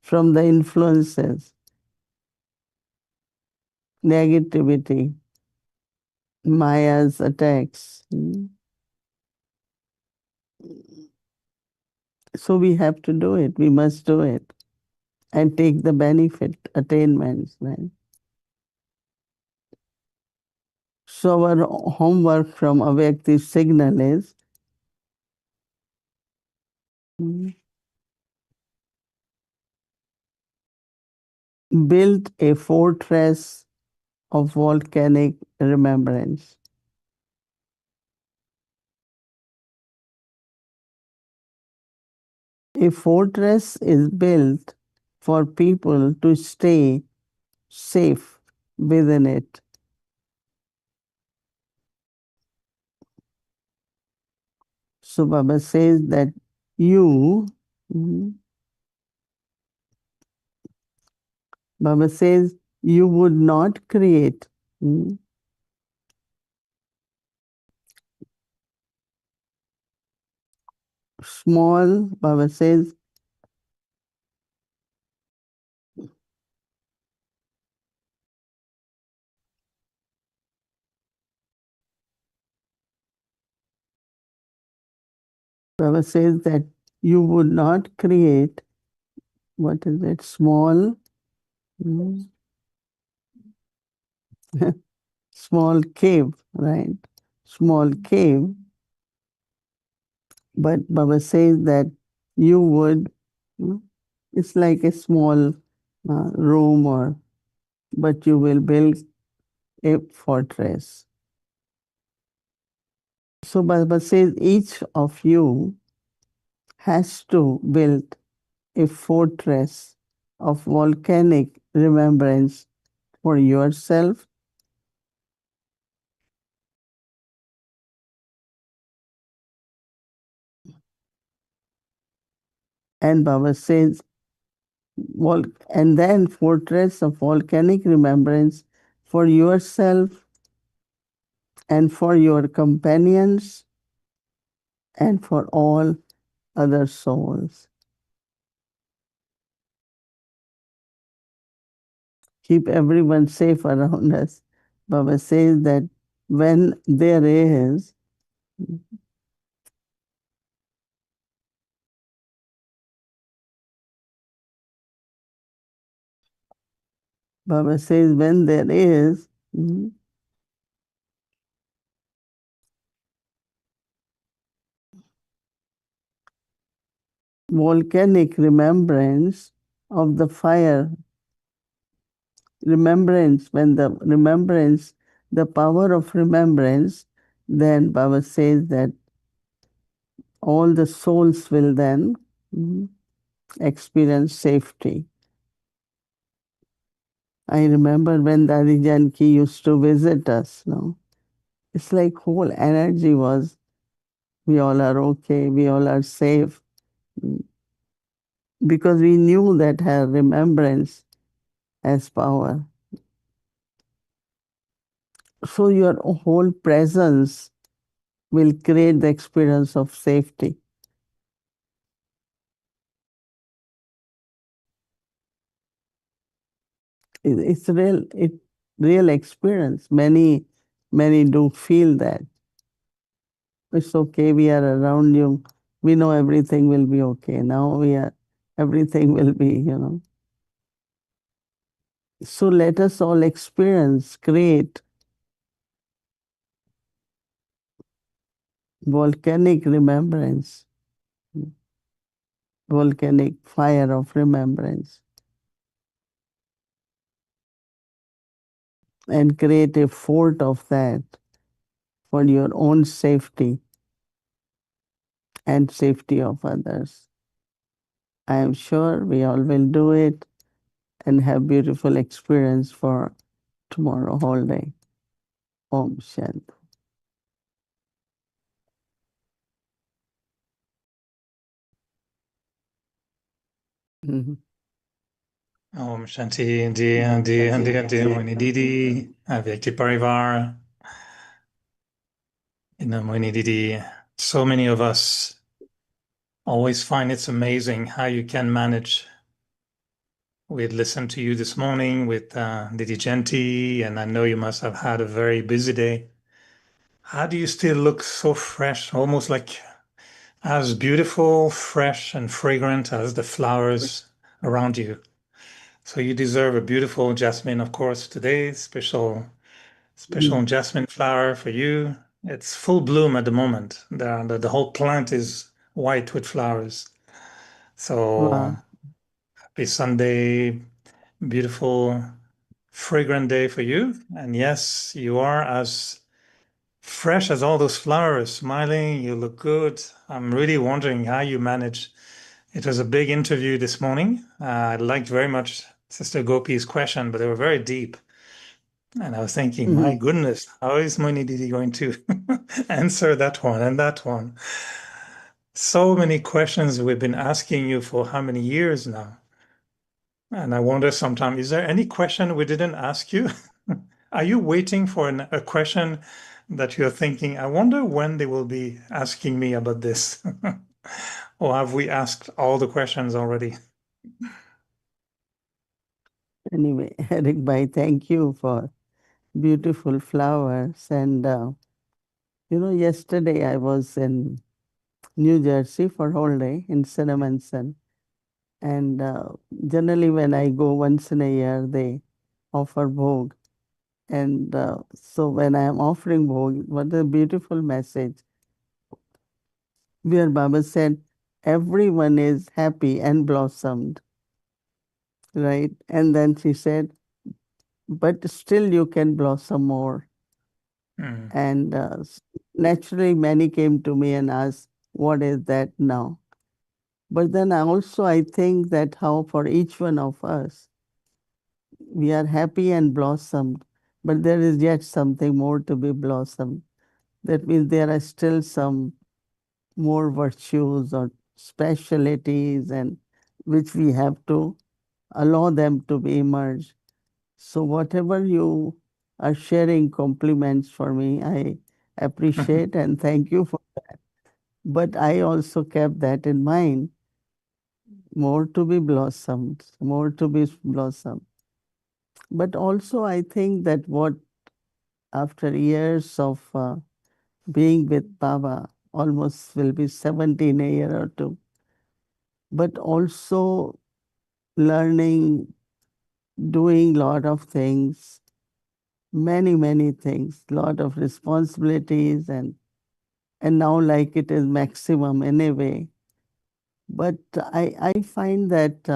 S4: from the influences, negativity, Maya's attacks. So we have to do it. We must do it and take the benefit, attainments. Right? So our homework from Avyakti signal is build a fortress of volcanic remembrance. A fortress is built for people to stay safe within it. So Baba says that you, Baba says you would not create small, Baba says, Baba says that you would not create, what is it, small, small cave, right? Small cave. But Baba says that you would, it's like a small room, but you will build a fortress. So Baba says each of you has to build a fortress of volcanic remembrance for yourself and Baba says, and then fortress of volcanic remembrance for yourself and for your companions and for all other souls. Keep everyone safe around us. Baba says that when there is Baba says when there is volcanic remembrance of the fire remembrance, when the power of remembrance, then Baba says that all the souls will then experience safety. I remember when Dadi Janki used to visit us, no? It's like whole energy was, we all are okay, we all are safe. Because we knew that her remembrance has power. So your whole presence will create the experience of safety. It's real experience. Many do feel that. It's okay, we are around you. We know everything will be okay. Now everything will be, So let us all experience, create volcanic remembrance, volcanic fire of remembrance, and create a fort of that for your own safety and safety of others. I am sure we all will do it and have beautiful experience for tomorrow whole day. Om Shanti.
S9: Om Shanti, dear Mohini Didi, Avyakti Parivar. Mohini Didi, so many of us always find it's amazing how you can manage. We had listened to you this morning with Didi Genti, and I know you must have had a very busy day. How do you still look so fresh, almost like as beautiful, fresh, and fragrant as the flowers around you? So you deserve a beautiful jasmine, of course, today. Special jasmine flower for you. It's full bloom at the moment. The whole plant is white with flowers. So
S4: Wow.
S9: happy Sunday, beautiful, fragrant day for you. And yes, you are as fresh as all those flowers, smiling. You look good. I'm really wondering how you manage. It was a big interview this morning. I liked very much Sister Gopi's question, but they were very deep. And I was thinking, my goodness, how is Mohini Didi going to answer that one and that one? So many questions we've been asking you for how many years now? And I wonder sometimes, is there any question we didn't ask you? Are you waiting for a question that you're thinking, I wonder when they will be asking me about this? Or have we asked all the questions already?
S4: Anyway, Eric Bhai, thank you for beautiful flowers. And, yesterday I was in New Jersey for whole day in Cinnamon Sun. And generally when I go once in a year, they offer bhog. And so when I am offering bhog, what a beautiful message. Where Baba said, everyone is happy and blossomed, right? And then she said, but still you can blossom more. And naturally, many came to me and asked, what is that now? But then I think that how for each one of us, we are happy and blossomed, but there is yet something more to be blossomed. That means there are still some more virtues or specialities and which we have to allow them to be emerged. So whatever you are sharing compliments for me, I appreciate and thank you for that. But I also kept that in mind, more to be blossomed, more to be blossomed. But also I think that what after years of being with Baba, almost will be 17 a year or two, but also learning, doing lot of things, many things, lot of responsibilities, and now like it is maximum in a way. But I find that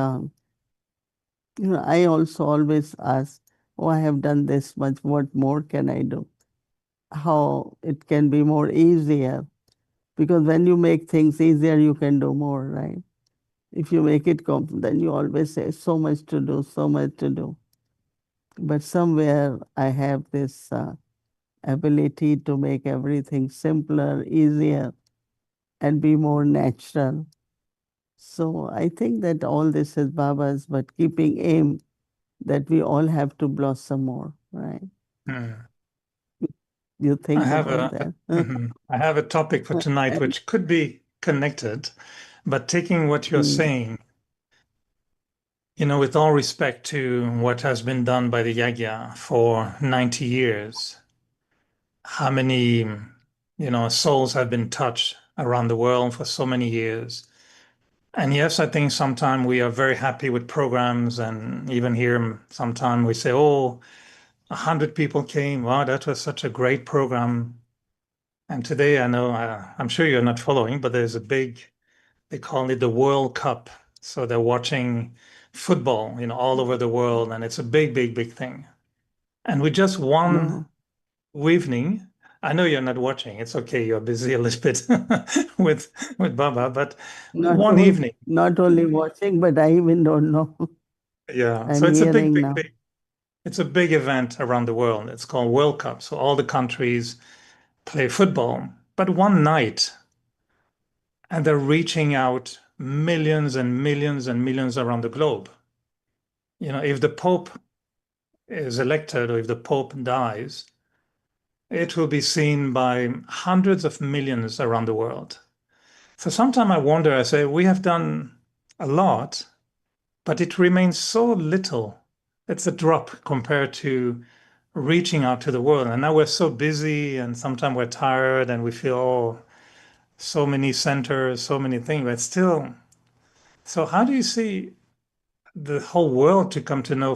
S4: I also always ask, oh, I have done this much, what more can I do? How it can be more easier. Because when you make things easier, you can do more, right? If you make it then you always say, so much to do, so much to do. But somewhere I have this ability to make everything simpler, easier, and be more natural. So I think that all this is Baba's, but keeping aim that we all have to blossom more, right? You
S9: I
S4: think
S9: have
S4: about
S9: a,
S4: that?
S9: I have a topic for tonight which could be connected, but taking what you're saying, with all respect to what has been done by the Yagya for 90 years, how many, souls have been touched around the world for so many years. And yes, I think sometimes we are very happy with programs, and even here, sometimes we say, oh, 100 people came. Wow, that was such a great program. And today, I know, I'm sure you're not following, but there's a big, they call it the World Cup. So they're watching football, all over the world, and it's a big, big, big thing. And with just one
S4: No,
S9: evening, I know you're not watching. It's okay, you're busy a little bit with Baba, but one evening,
S4: not only watching, but I even don't know.
S9: yeah. So
S4: I'm
S9: it's a big,
S4: hearing
S9: big,
S4: now.
S9: big. It's a big event around the world. It's called World Cup. So all the countries play football, but one night, and they're reaching out millions and millions and millions around the globe. If the Pope is elected or if the Pope dies, it will be seen by hundreds of millions around the world. So sometimes I wonder, I say, we have done a lot, but it remains so little. It's a drop compared to reaching out to the world. And now we're so busy, and sometimes we're tired and we feel, oh, so many centers, so many things, but still. So how do you see the whole world to come to know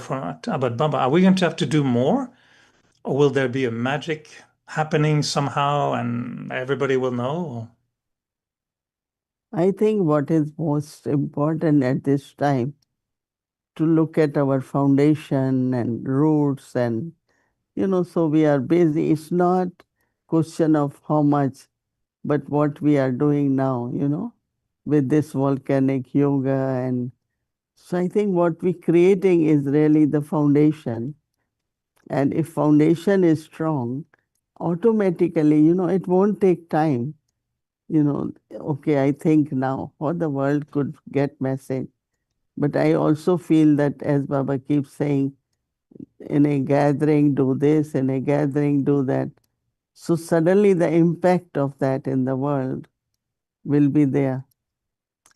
S9: about Baba? Are we going to have to do more, or will there be a magic happening somehow and everybody will know?
S4: I think what is most important at this time to look at our foundation and roots and so we are busy. It's not question of how much, but what we are doing now, with this volcanic yoga. And so I think what we're creating is really the foundation. And if foundation is strong, automatically, it won't take time. Okay, I think now how the world could get message. But I also feel that, as Baba keeps saying, in a gathering do this, in a gathering do that. So suddenly the impact of that in the world will be there.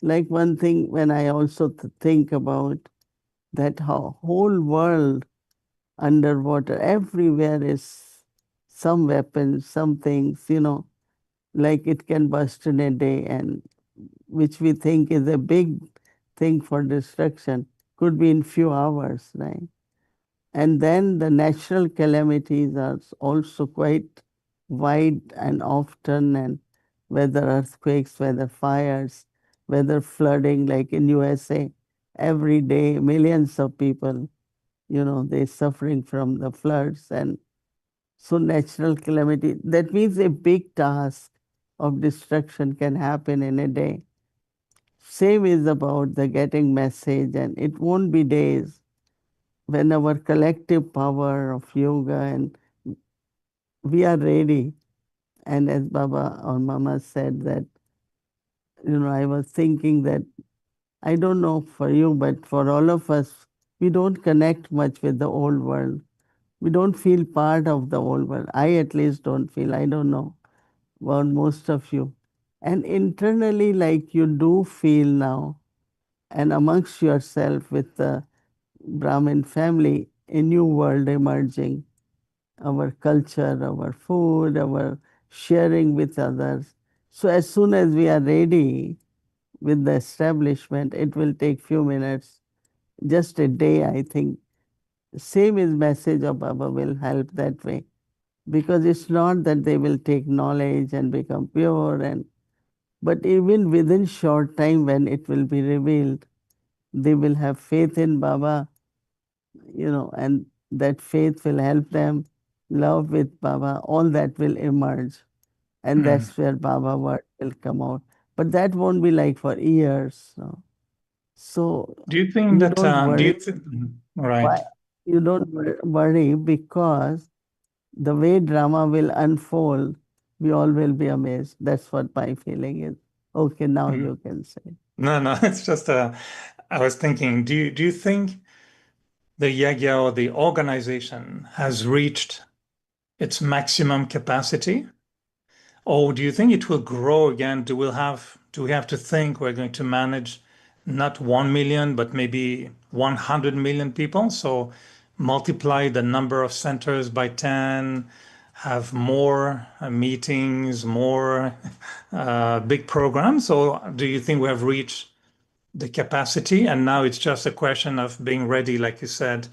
S4: Like one thing when I also think about that how whole world underwater, everywhere is some weapons, some things, like it can burst in a day, and which we think is a big thing for destruction could be in few hours, right? And then the natural calamities are also quite wide and often, and whether earthquakes, whether fires, whether flooding, like in USA, every day millions of people, they're suffering from the floods. And so natural calamity, that means a big task of destruction can happen in a day. Same is about the getting message, and it won't be days when our collective power of yoga and we are ready. And as Baba or Mama said that, I was thinking that I don't know for you, but for all of us, we don't connect much with the old world. We don't feel part of the old world. I at least don't feel, I don't know about most of you. And internally, like you do feel now, and amongst yourself with the Brahmin family, a new world emerging, our culture, our food, our sharing with others. So as soon as we are ready with the establishment, it will take few minutes, just a day, I think. Same is message of Baba will help that way. Because it's not that they will take knowledge and become pure, but even within short time when it will be revealed, they will have faith in Baba, and that faith will help them, love with Baba, all that will emerge. And that's where Baba word will come out. But that won't be like for years. No. So
S9: Do you think
S4: you
S9: that,
S4: don't worry.
S9: right.
S4: Why? You don't worry, because the way drama will unfold, we all will be amazed. That's what my feeling is. Okay, now you can say.
S9: No, it's just I was thinking, do you think the yagya or the organization has reached its maximum capacity? Or do you think it will grow again? Do we have to think we're going to manage not 1 million, but maybe 100 million people? So multiply the number of centers by 10, have more meetings, more big programs? Or do you think we have reached the capacity and now it's just a question of being ready, like you said,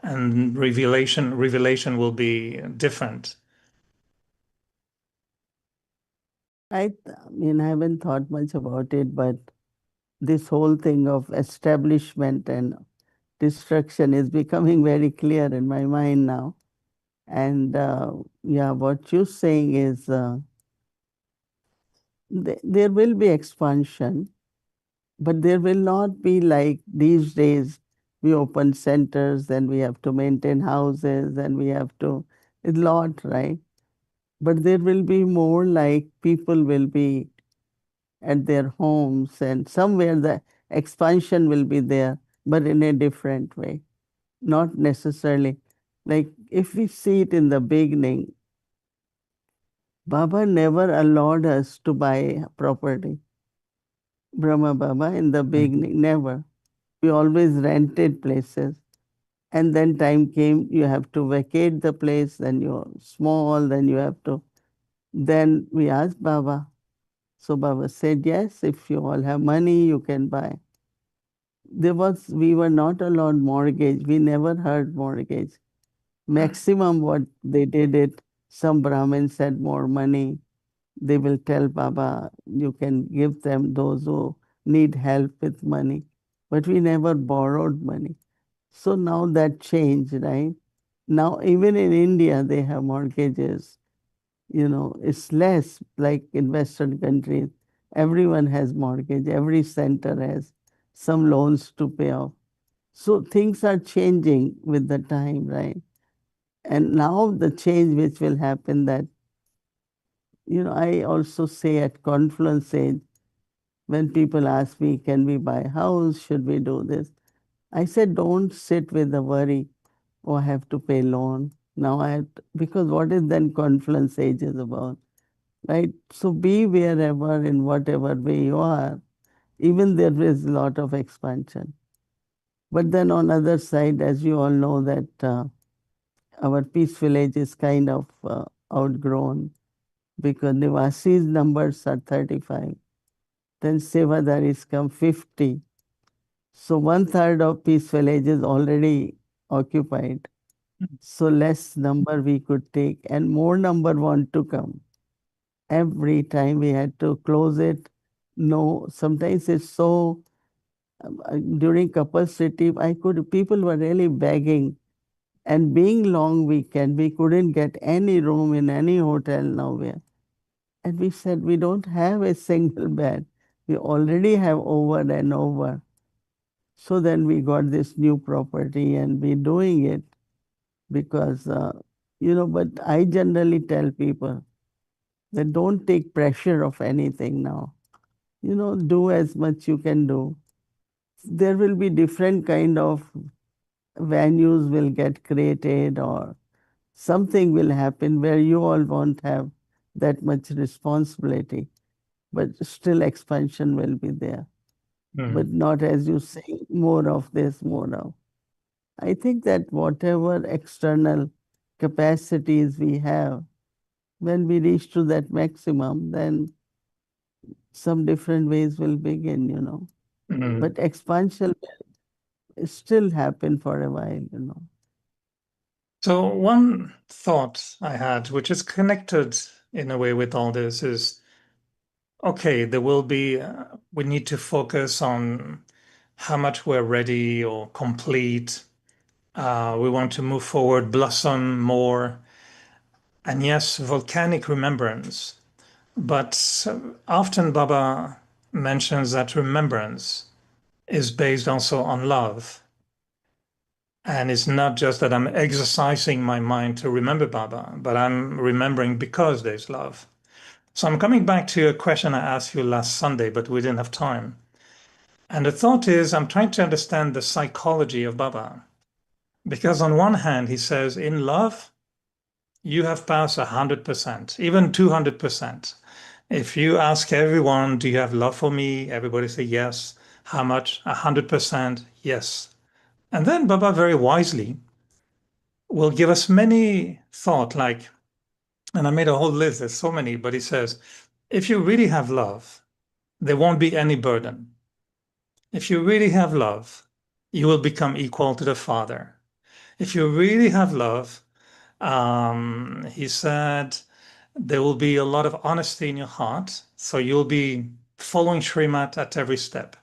S9: and revelation will be different?
S4: I mean, I haven't thought much about it, but this whole thing of establishment and destruction is becoming very clear in my mind now. And yeah, what you're saying is there will be expansion, but there will not be like these days. We open centers, then we have to maintain houses, and we have to, a lot, right? But there will be more like people will be at their homes, and somewhere the expansion will be there, but in a different way. Not necessarily. Like if we see it in the beginning, Baba never allowed us to buy property. Brahma Baba in the beginning, never. We always rented places. And then time came, you have to vacate the place, then you're small, then you have to. Then we asked Baba. So Baba said, yes, if you all have money, you can buy. We were not allowed mortgage. We never heard mortgage. Maximum what they did it, some Brahmins had more money. They will tell Baba, you can give them those who need help with money. But we never borrowed money. So now that changed, right? Now even in India, they have mortgages. It's less like in Western countries. Everyone has mortgage. Every center has some loans to pay off. So things are changing with the time, right? And now the change which will happen that, I also say at confluence age, when people ask me, can we buy a house? Should we do this? I said, don't sit with the worry, oh, I have to pay loan. Now I have to, because what is then confluence age is about, right? So be wherever, in whatever way you are, even there is a lot of expansion. But then on other side, as you all know that our peace village is kind of outgrown because Nivasis numbers are 35. Then Sevadaris come 50. So 1/3 of peace village is already occupied. So less number we could take and more number want to come. Every time we had to close it. No, sometimes it's so, during couple city, people were really begging. And being long weekend, we couldn't get any room in any hotel nowhere. And we said, we don't have a single bed. We already have over and over. So then we got this new property and we're doing it because, but I generally tell people that don't take pressure of anything now. Do as much you can do. There will be different kind of venues will get created or something will happen where you all won't have that much responsibility, but still expansion will be there. But not, as you say, more of this, more of. I think that whatever external capacities we have, when we reach to that maximum, then some different ways will begin. But expansion will still happen for a while.
S9: So one thought I had, which is connected in a way with all this, is okay, there will be, we need to focus on how much we're ready or complete We want to move forward, blossom more. And yes, volcanic remembrance. But often Baba mentions that remembrance is based also on love. And it's not just that I'm exercising my mind to remember Baba, but I'm remembering because there's love. So I'm coming back to a question I asked you last Sunday, but we didn't have time. And the thought is, I'm trying to understand the psychology of Baba. Because on one hand, he says, in love, you have passed 100%, even 200%. If you ask everyone, do you have love for me? Everybody say yes. How much? 100% yes. And then Baba very wisely will give us many thought like, and I made a whole list, there's so many, but he says, if you really have love, there won't be any burden. If you really have love, you will become equal to the Father. If you really have love, he said, there will be a lot of honesty in your heart. So you'll be following Srimat at every step.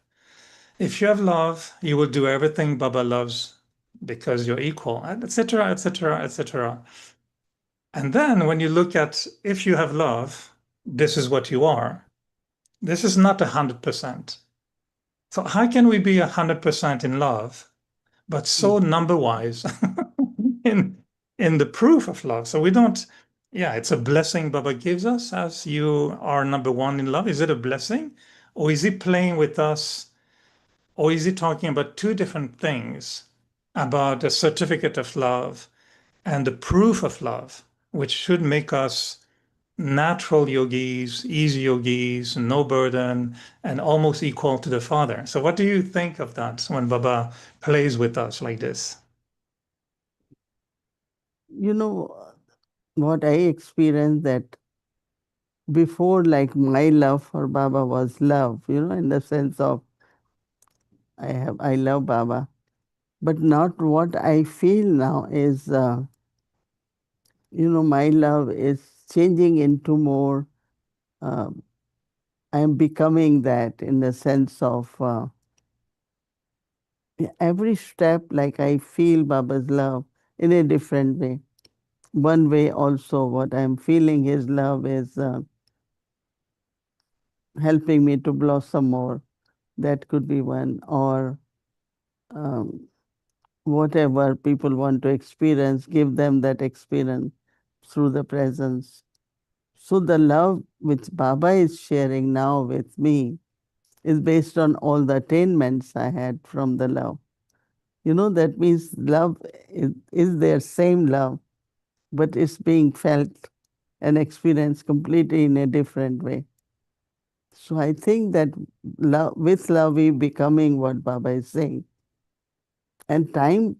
S9: If you have love, you will do everything Baba loves because you're equal, etc., etc., etc. And then when you look at if you have love, this is what you are. This is not 100%. So how can we be 100% in love, but so number-wise in the proof of love? So we don't, yeah, it's a blessing Baba gives us as you are number one in love. Is it a blessing? Or is he playing with us? Or is he talking about two different things, about a certificate of love and the proof of love, which should make us natural yogis, easy yogis, no burden, and almost equal to the Father. So what do you think of that when Baba plays with us like this?
S4: You know, what I experienced that before, like my love for Baba was love, in the sense of I love Baba. But not what I feel now is, my love is changing into more, I am becoming that in the sense of every step, like I feel Baba's love in a different way. One way also, what I'm feeling his love is helping me to blossom more. That could be one. Or um, whatever people want to experience, give them that experience through the presence. So the love which Baba is sharing now with me is based on all the attainments I had from the love. That means love is their same love, but it's being felt and experienced completely in a different way. So I think that with love we becoming what Baba is saying. And time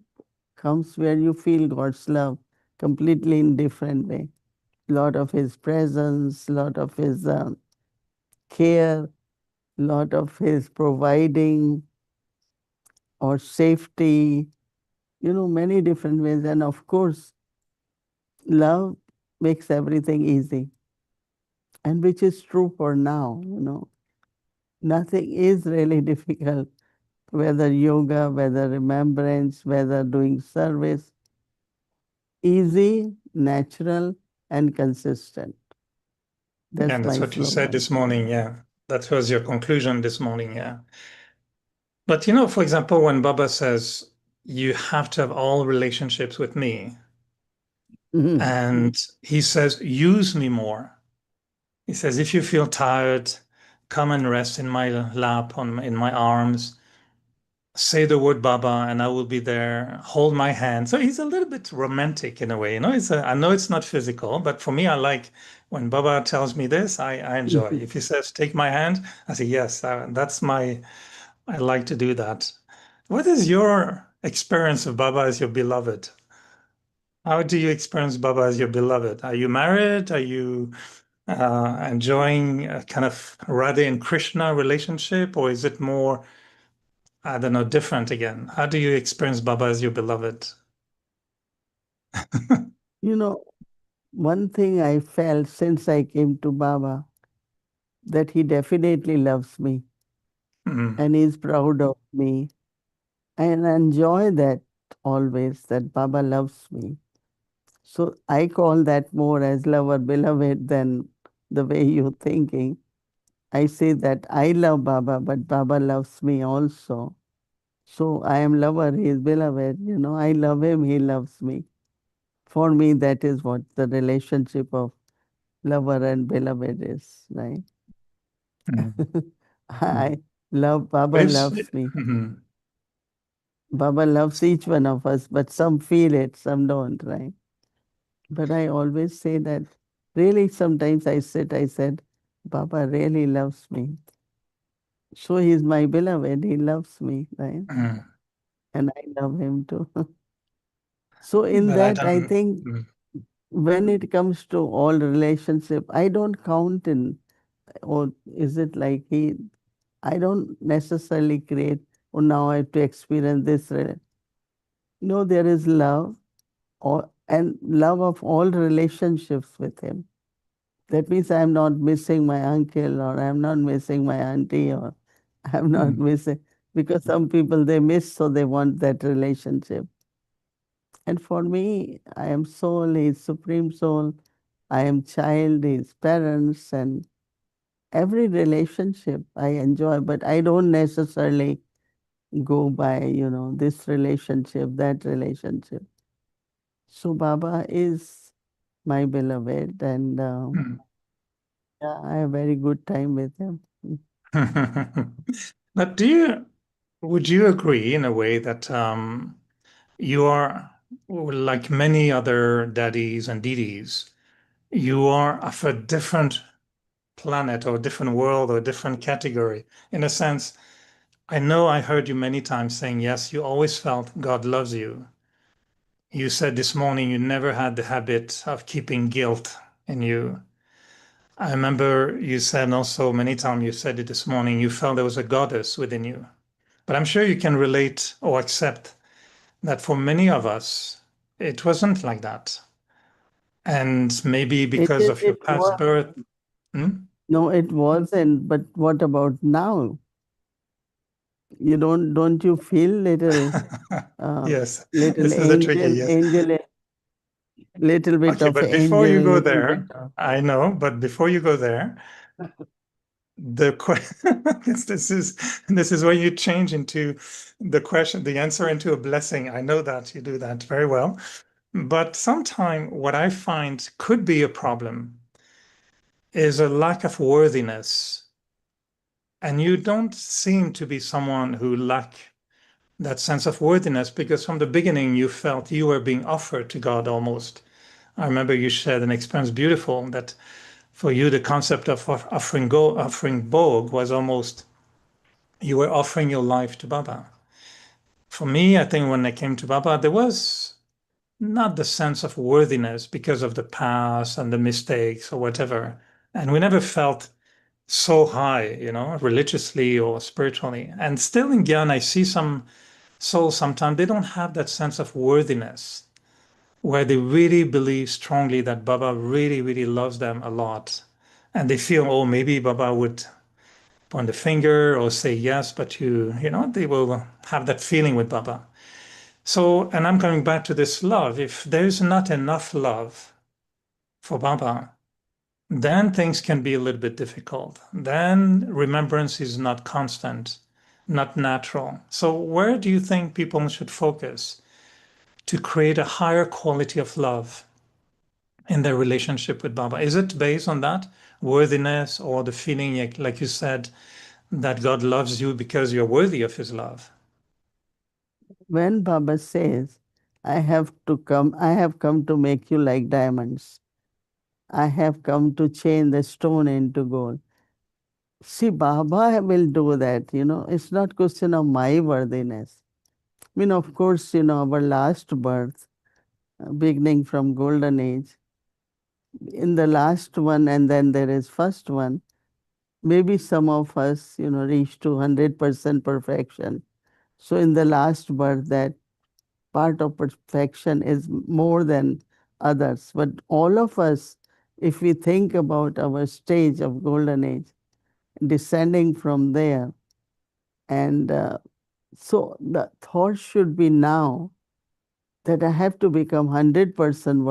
S4: comes where you feel God's love completely in different way. Lot of his presence, lot of his care, lot of his providing or safety, many different ways. And of course, love makes everything easy. And which is true for now. Nothing is really difficult, whether yoga, whether remembrance, whether doing service. Easy, natural, and consistent.
S9: Yeah,
S4: That's
S9: and that's
S4: my
S9: what you said
S4: slogan.
S9: this morning. Yeah, that was your conclusion this morning. Yeah. But for example, when Baba says, you have to have all relationships with me,
S4: Mhm.
S9: and he says, use me more. He says, if you feel tired, come and rest in my lap, in my arms. Say the word Baba, and I will be there. Hold my hand. So he's a little bit romantic in a way. I know it's not physical, but for me, I like when Baba tells me this. I enjoy. If he says, "Take my hand," I say, "Yes." That's my. I like to do that. What is your experience of Baba as your beloved? How do you experience Baba as your beloved? Are you married? Are you enjoying a kind of Radha and Krishna relationship, or is it more, I don't know, different again? How do you experience Baba as your beloved?
S4: you know, one thing I felt since I came to Baba, that he definitely loves me
S9: Mm.
S4: and is proud of me. And I enjoy that always that Baba loves me. So I call that more as lover beloved than the way you're thinking. I say that I love Baba, but Baba loves me also. So I am lover, he is beloved. I love him, he loves me. For me, that is what the relationship of lover and beloved is, right?
S9: Mm.
S4: I love,
S9: But
S4: Baba
S9: it's
S4: loves me.
S9: Mhm.
S4: Baba loves each one of us, but some feel it, some don't, right? But I always say that really sometimes I said, Baba really loves me. So he's my beloved, he loves me, right?
S9: Mm.
S4: And I love him too. So in
S9: But I
S4: that, I
S9: don't.
S4: think
S9: Mm.
S4: when it comes to all relationship, I don't count in, or is it like I don't necessarily create, oh, now I have to experience this. No, there is love, and love of all relationships with him. That means I'm not missing my uncle, or I'm not missing my auntie, or I'm not
S9: Mm.
S4: missing, because some people they miss, so they want that relationship. And for me, I am soul, he is supreme soul. I am child, he is parents, and every relationship I enjoy, but I don't necessarily go by, this relationship, that relationship. So Baba is my beloved, and
S9: Mm.
S4: yeah, I have very good time with him.
S9: But would you agree in a way that you are like many other daddies and didis, you are of a different planet or a different world or a different category? In a sense, I know I heard you many times saying, yes, you always felt God loves you. You said this morning you never had the habit of keeping guilt in you. I remember you said also many times, you said it this morning, you felt there was a goddess within you. But I'm sure you can relate or accept that for many of us, it wasn't like that. And maybe because of your
S4: It
S9: past
S4: was,
S9: birth. Hmm?
S4: no, it wasn't. But what about now? You don't you feel uh,
S9: Yes,
S4: little
S9: this is the tricky, yes.
S4: little bit
S9: Okay,
S4: of
S9: but before
S4: angel,
S9: you go
S4: little bit
S9: there,
S4: of.
S9: I know, but before you go there, the question this is where you change into the question, the answer into a blessing. I know that you do that very well. But sometimes what I find could be a problem is a lack of worthiness. And you don't seem to be someone who lack that sense of worthiness because from the beginning you felt you were being offered to God almost. I remember you shared an experience beautiful that for you the concept of offering Bog was almost you were offering your life to Baba. For me, I think when I came to Baba, there was not the sense of worthiness because of the past and the mistakes or whatever. And we never felt so high, religiously or spiritually. And still in Gyan, I see some souls sometimes they don't have that sense of worthiness where they really believe strongly that Baba really, really loves them a lot. And they feel, oh, maybe Baba would point the finger or say yes, but they will have that feeling with Baba. So, and I'm coming back to this love. If there's not enough love for Baba, then things can be a little bit difficult. Then remembrance is not constant, not natural. So, where do you think people should focus to create a higher quality of love in their relationship with Baba? Is it based on that worthiness or the feeling, like you said, that God loves you because you're worthy of his love?
S4: When Baba says, I have come to make you like diamonds. I have come to change the stone into gold. See, Baba will do that, It's not question of my worthiness. Of course, our last birth, beginning from golden age, in the last one and then there is first one, maybe some of us, reach to 100% perfection. So in the last birth, that part of perfection is more than others. But all of us, if we think about our stage of golden age, descending from there, and so the thought should be now that I have to become 100%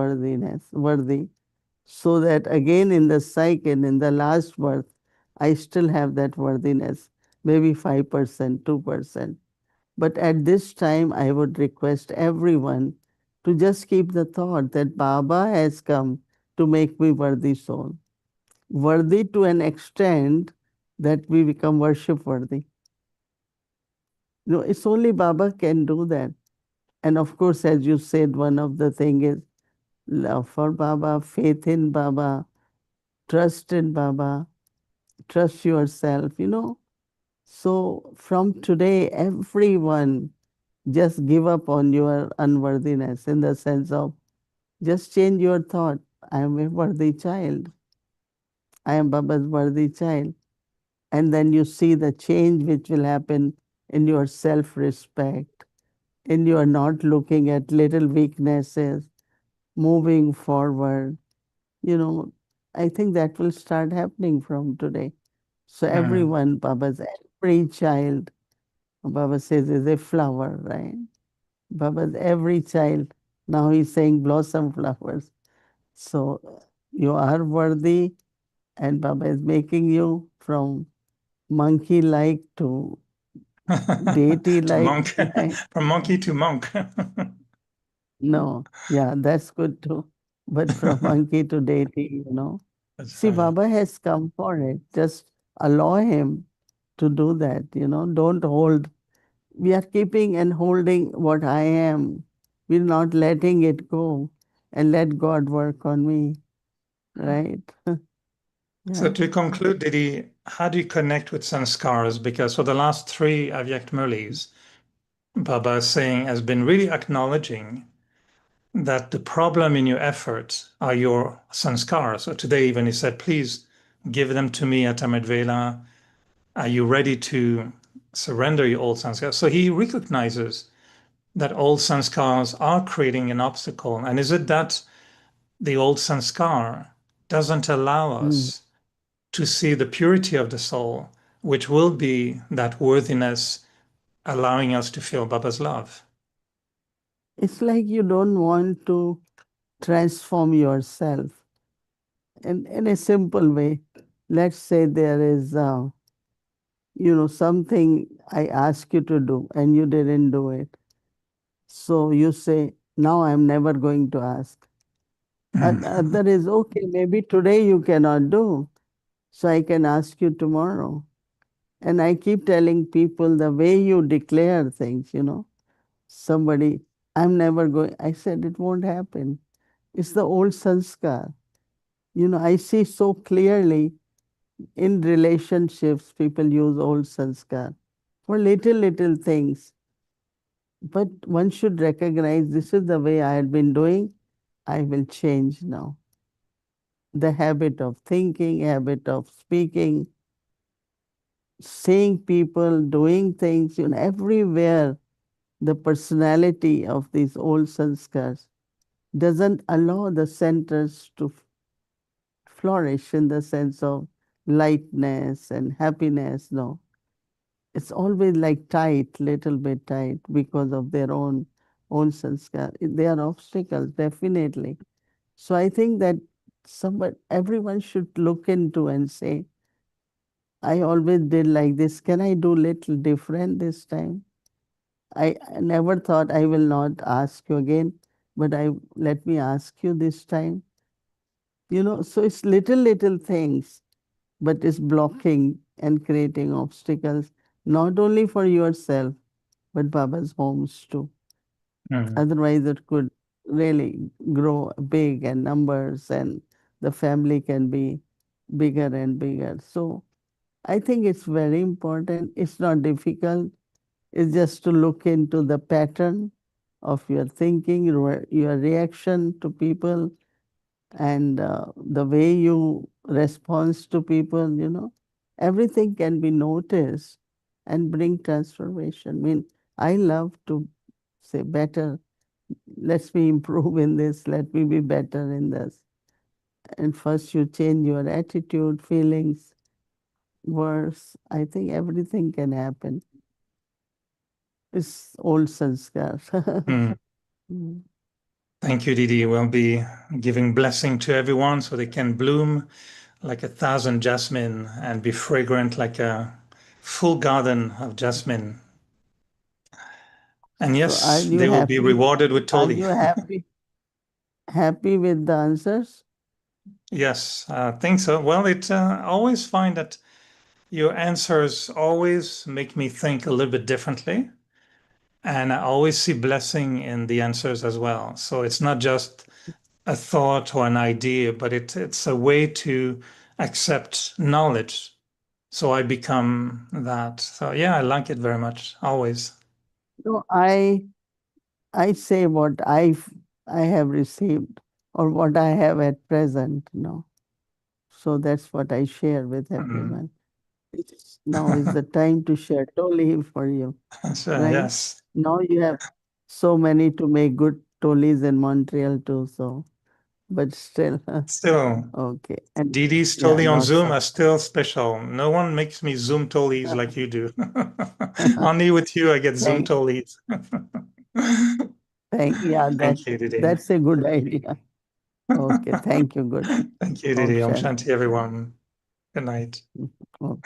S4: worthy, so that again in the cycle, in the last birth, I still have that worthiness, maybe 5%, 2%. But at this time, I would request everyone to just keep the thought that Baba has come to make me worthy soul. Worthy to an extent that we become worship worthy. It's only Baba can do that. And of course, as you said, one of the thing is love for Baba, faith in Baba, trust in Baba, trust yourself. So from today, everyone just give up on your unworthiness, in the sense of just change your thought. I am a worthy child. I am Baba's worthy child. And then you see the change which will happen in your self-respect, in your not looking at little weaknesses, moving forward. You know, I think that will start happening from today. So everyone, every child, Baba says, is a flower, right? Baba's every child. Now he's saying blossom flowers. So you are worthy, and Baba is making you from monkey-like to
S9: To
S4: deity-like.
S9: monk,
S4: Right?
S9: from monkey to monk.
S4: No, yeah, that's good too. But from monkey to deity.
S9: That's
S4: See,
S9: funny.
S4: Baba has come for it. Just allow him to do that. Don't hold. We are keeping and holding what I am. We're not letting it go and let God work on me. Right?
S9: So
S4: Yeah.
S9: to conclude, Didi, how do you connect with sanskars? Because for the last three Avyakt Murlis, Baba is saying has been really acknowledging that the problem in your efforts are your sanskars. So today even he said, please give them to me at Amrit Vela. Are you ready to surrender your old sanskars? So he recognizes that old sanskars are creating an obstacle. And is it that the old sanskar doesn't allow
S4: Mm.
S9: us to see the purity of the soul, which will be that worthiness allowing us to feel Baba's love?
S4: It's like you don't want to transform yourself in a simple way. Let's say there is, something I ask you to do and you didn't do it. So you say, now I'm never going to ask. And other is, okay, maybe today you cannot do, so I can ask you tomorrow. And I keep telling people the way you declare things. Somebody, I'm never going, I said it won't happen. It's the old sanskar. I see so clearly in relationships, people use old sanskar for little things. But one should recognize this is the way I had been doing. I will change now. The habit of thinking, habit of speaking, seeing people, doing things, everywhere the personality of these old sanskars doesn't allow the centers to flourish in the sense of lightness and happiness. No, it's always like tight, little bit tight because of their own sanskar. They are obstacles, definitely. So I think that everyone should look into and say, I always did like this. Can I do little different this time? I never thought I will not ask you again, but let me ask you this time. So it's little things, but it's blocking and creating obstacles, not only for yourself, but Baba's homes too.
S9: Mm.
S4: Otherwise, it could really grow big and numbers, and the family can be bigger and bigger. So I think it's very important. It's not difficult. It's just to look into the pattern of your thinking, your reaction to people, and the way you respond to people. Everything can be noticed and bring transformation. I mean, I love to say better. Let me improve in this. Let me be better in this. And first, you change your attitude, feelings, words. I think everything can happen. It's old sanskar.
S9: Mm.
S4: Mm.
S9: Thank you, Didi. We'll be giving blessing to everyone so they can bloom like 1,000 jasmine and be fragrant like a full garden of jasmine. And yes,
S4: So are you
S9: they will be
S4: happy?
S9: rewarded with
S4: Are
S9: toli.
S4: you happy with the answers?
S9: Yes, I think so. Well, I always find that your answers always make me think a little bit differently. And I always see blessing in the answers as well. So it's not just a thought or an idea, but it's a way to accept knowledge. So I become that. So yeah, I like it very much, always.
S4: No, I say what I have received or what I have at present, So that's what I share with everyone. Now is the time to share toli for you,
S9: So,
S4: right?
S9: yes.
S4: Now you have so many to make good tolis in Montreal too, so but still,
S9: Still,
S4: okay. And
S9: Didi's
S4: yeah,
S9: toli on
S4: lots
S9: Zoom
S4: of
S9: are still special. No one makes me Zoom tolis like you do. Only with you I get Zoom
S4: thank,
S9: tolis.
S4: yeah,
S9: Thank you, Didi.
S4: that's a good idea. Okay, thank you, good.
S9: Thank you, Didi.
S4: Om
S9: Omshanti, everyone. Good night.
S4: Okay.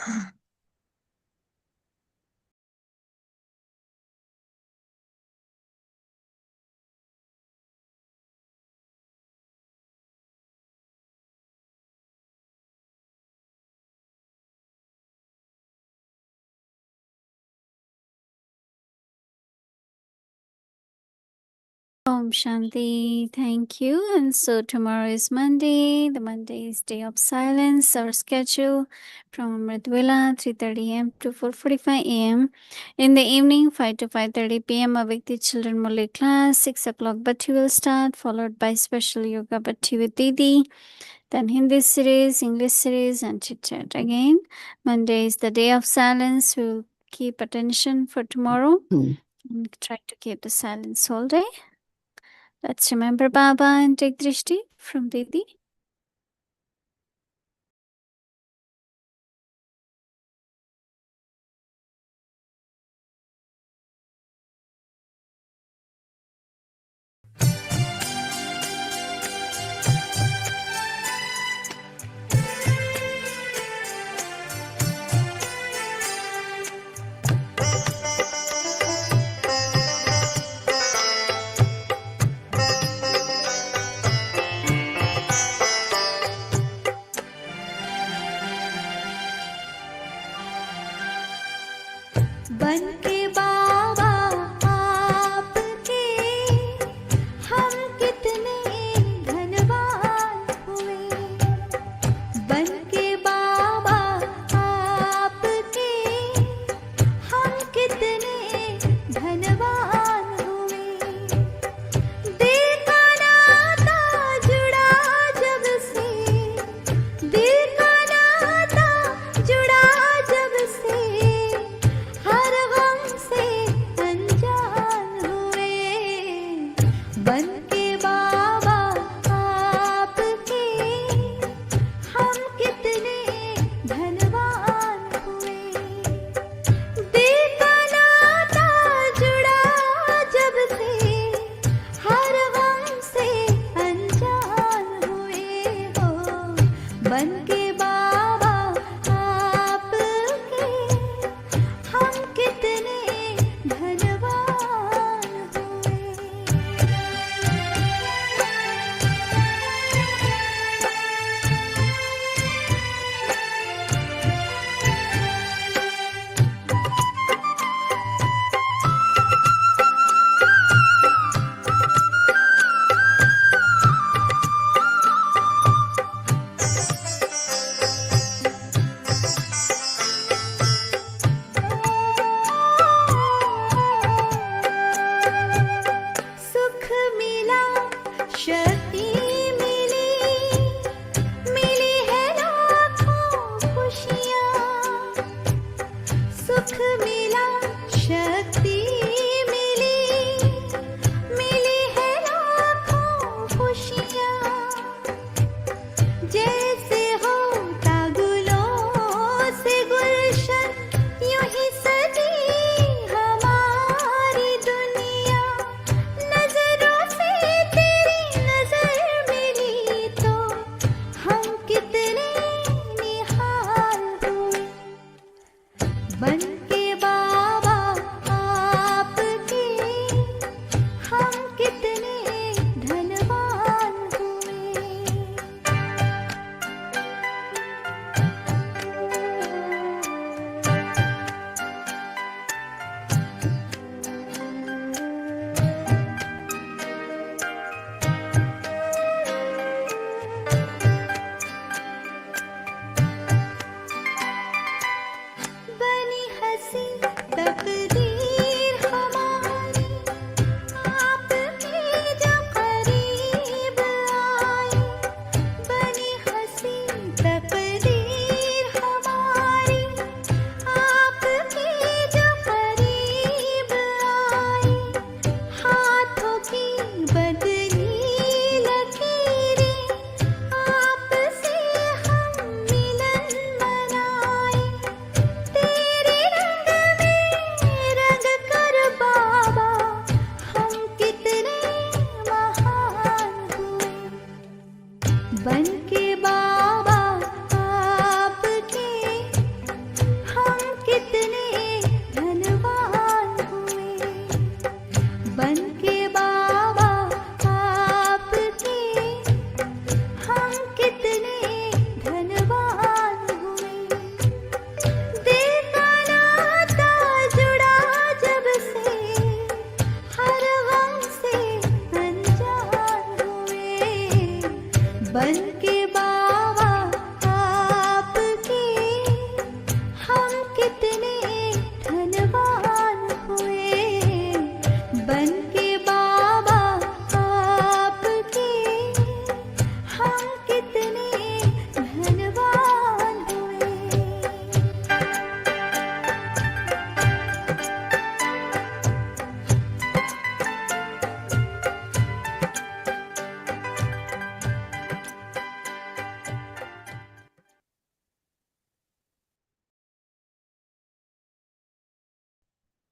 S3: Om Shanti, thank you. And so tomorrow is Monday. The Monday is Day of Silence. Our schedule from Mridvila 3:30 a.m. to 4:45 a.m. In the evening 5 to 5:30 p.m. Avyakti Children Murli class. 6 o'clock Bhatti will start, followed by special yoga Bhatti with Didi. Then Hindi series, English series, and chit chat again. Monday is the Day of Silence. We'll keep attention for tomorrow and try to keep the silence all day. Let's remember Baba and take drishti from Didi.
S5: बन के बाबा आपके हम कितने धनवान हुए। बन के बाबा आपके हम कितने धनवान हुए। दिल का नाता जुड़ा जब से, दिल का नाता जुड़ा जब से, हर गम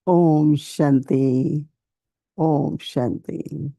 S4: Om Shanti. Om Shanti.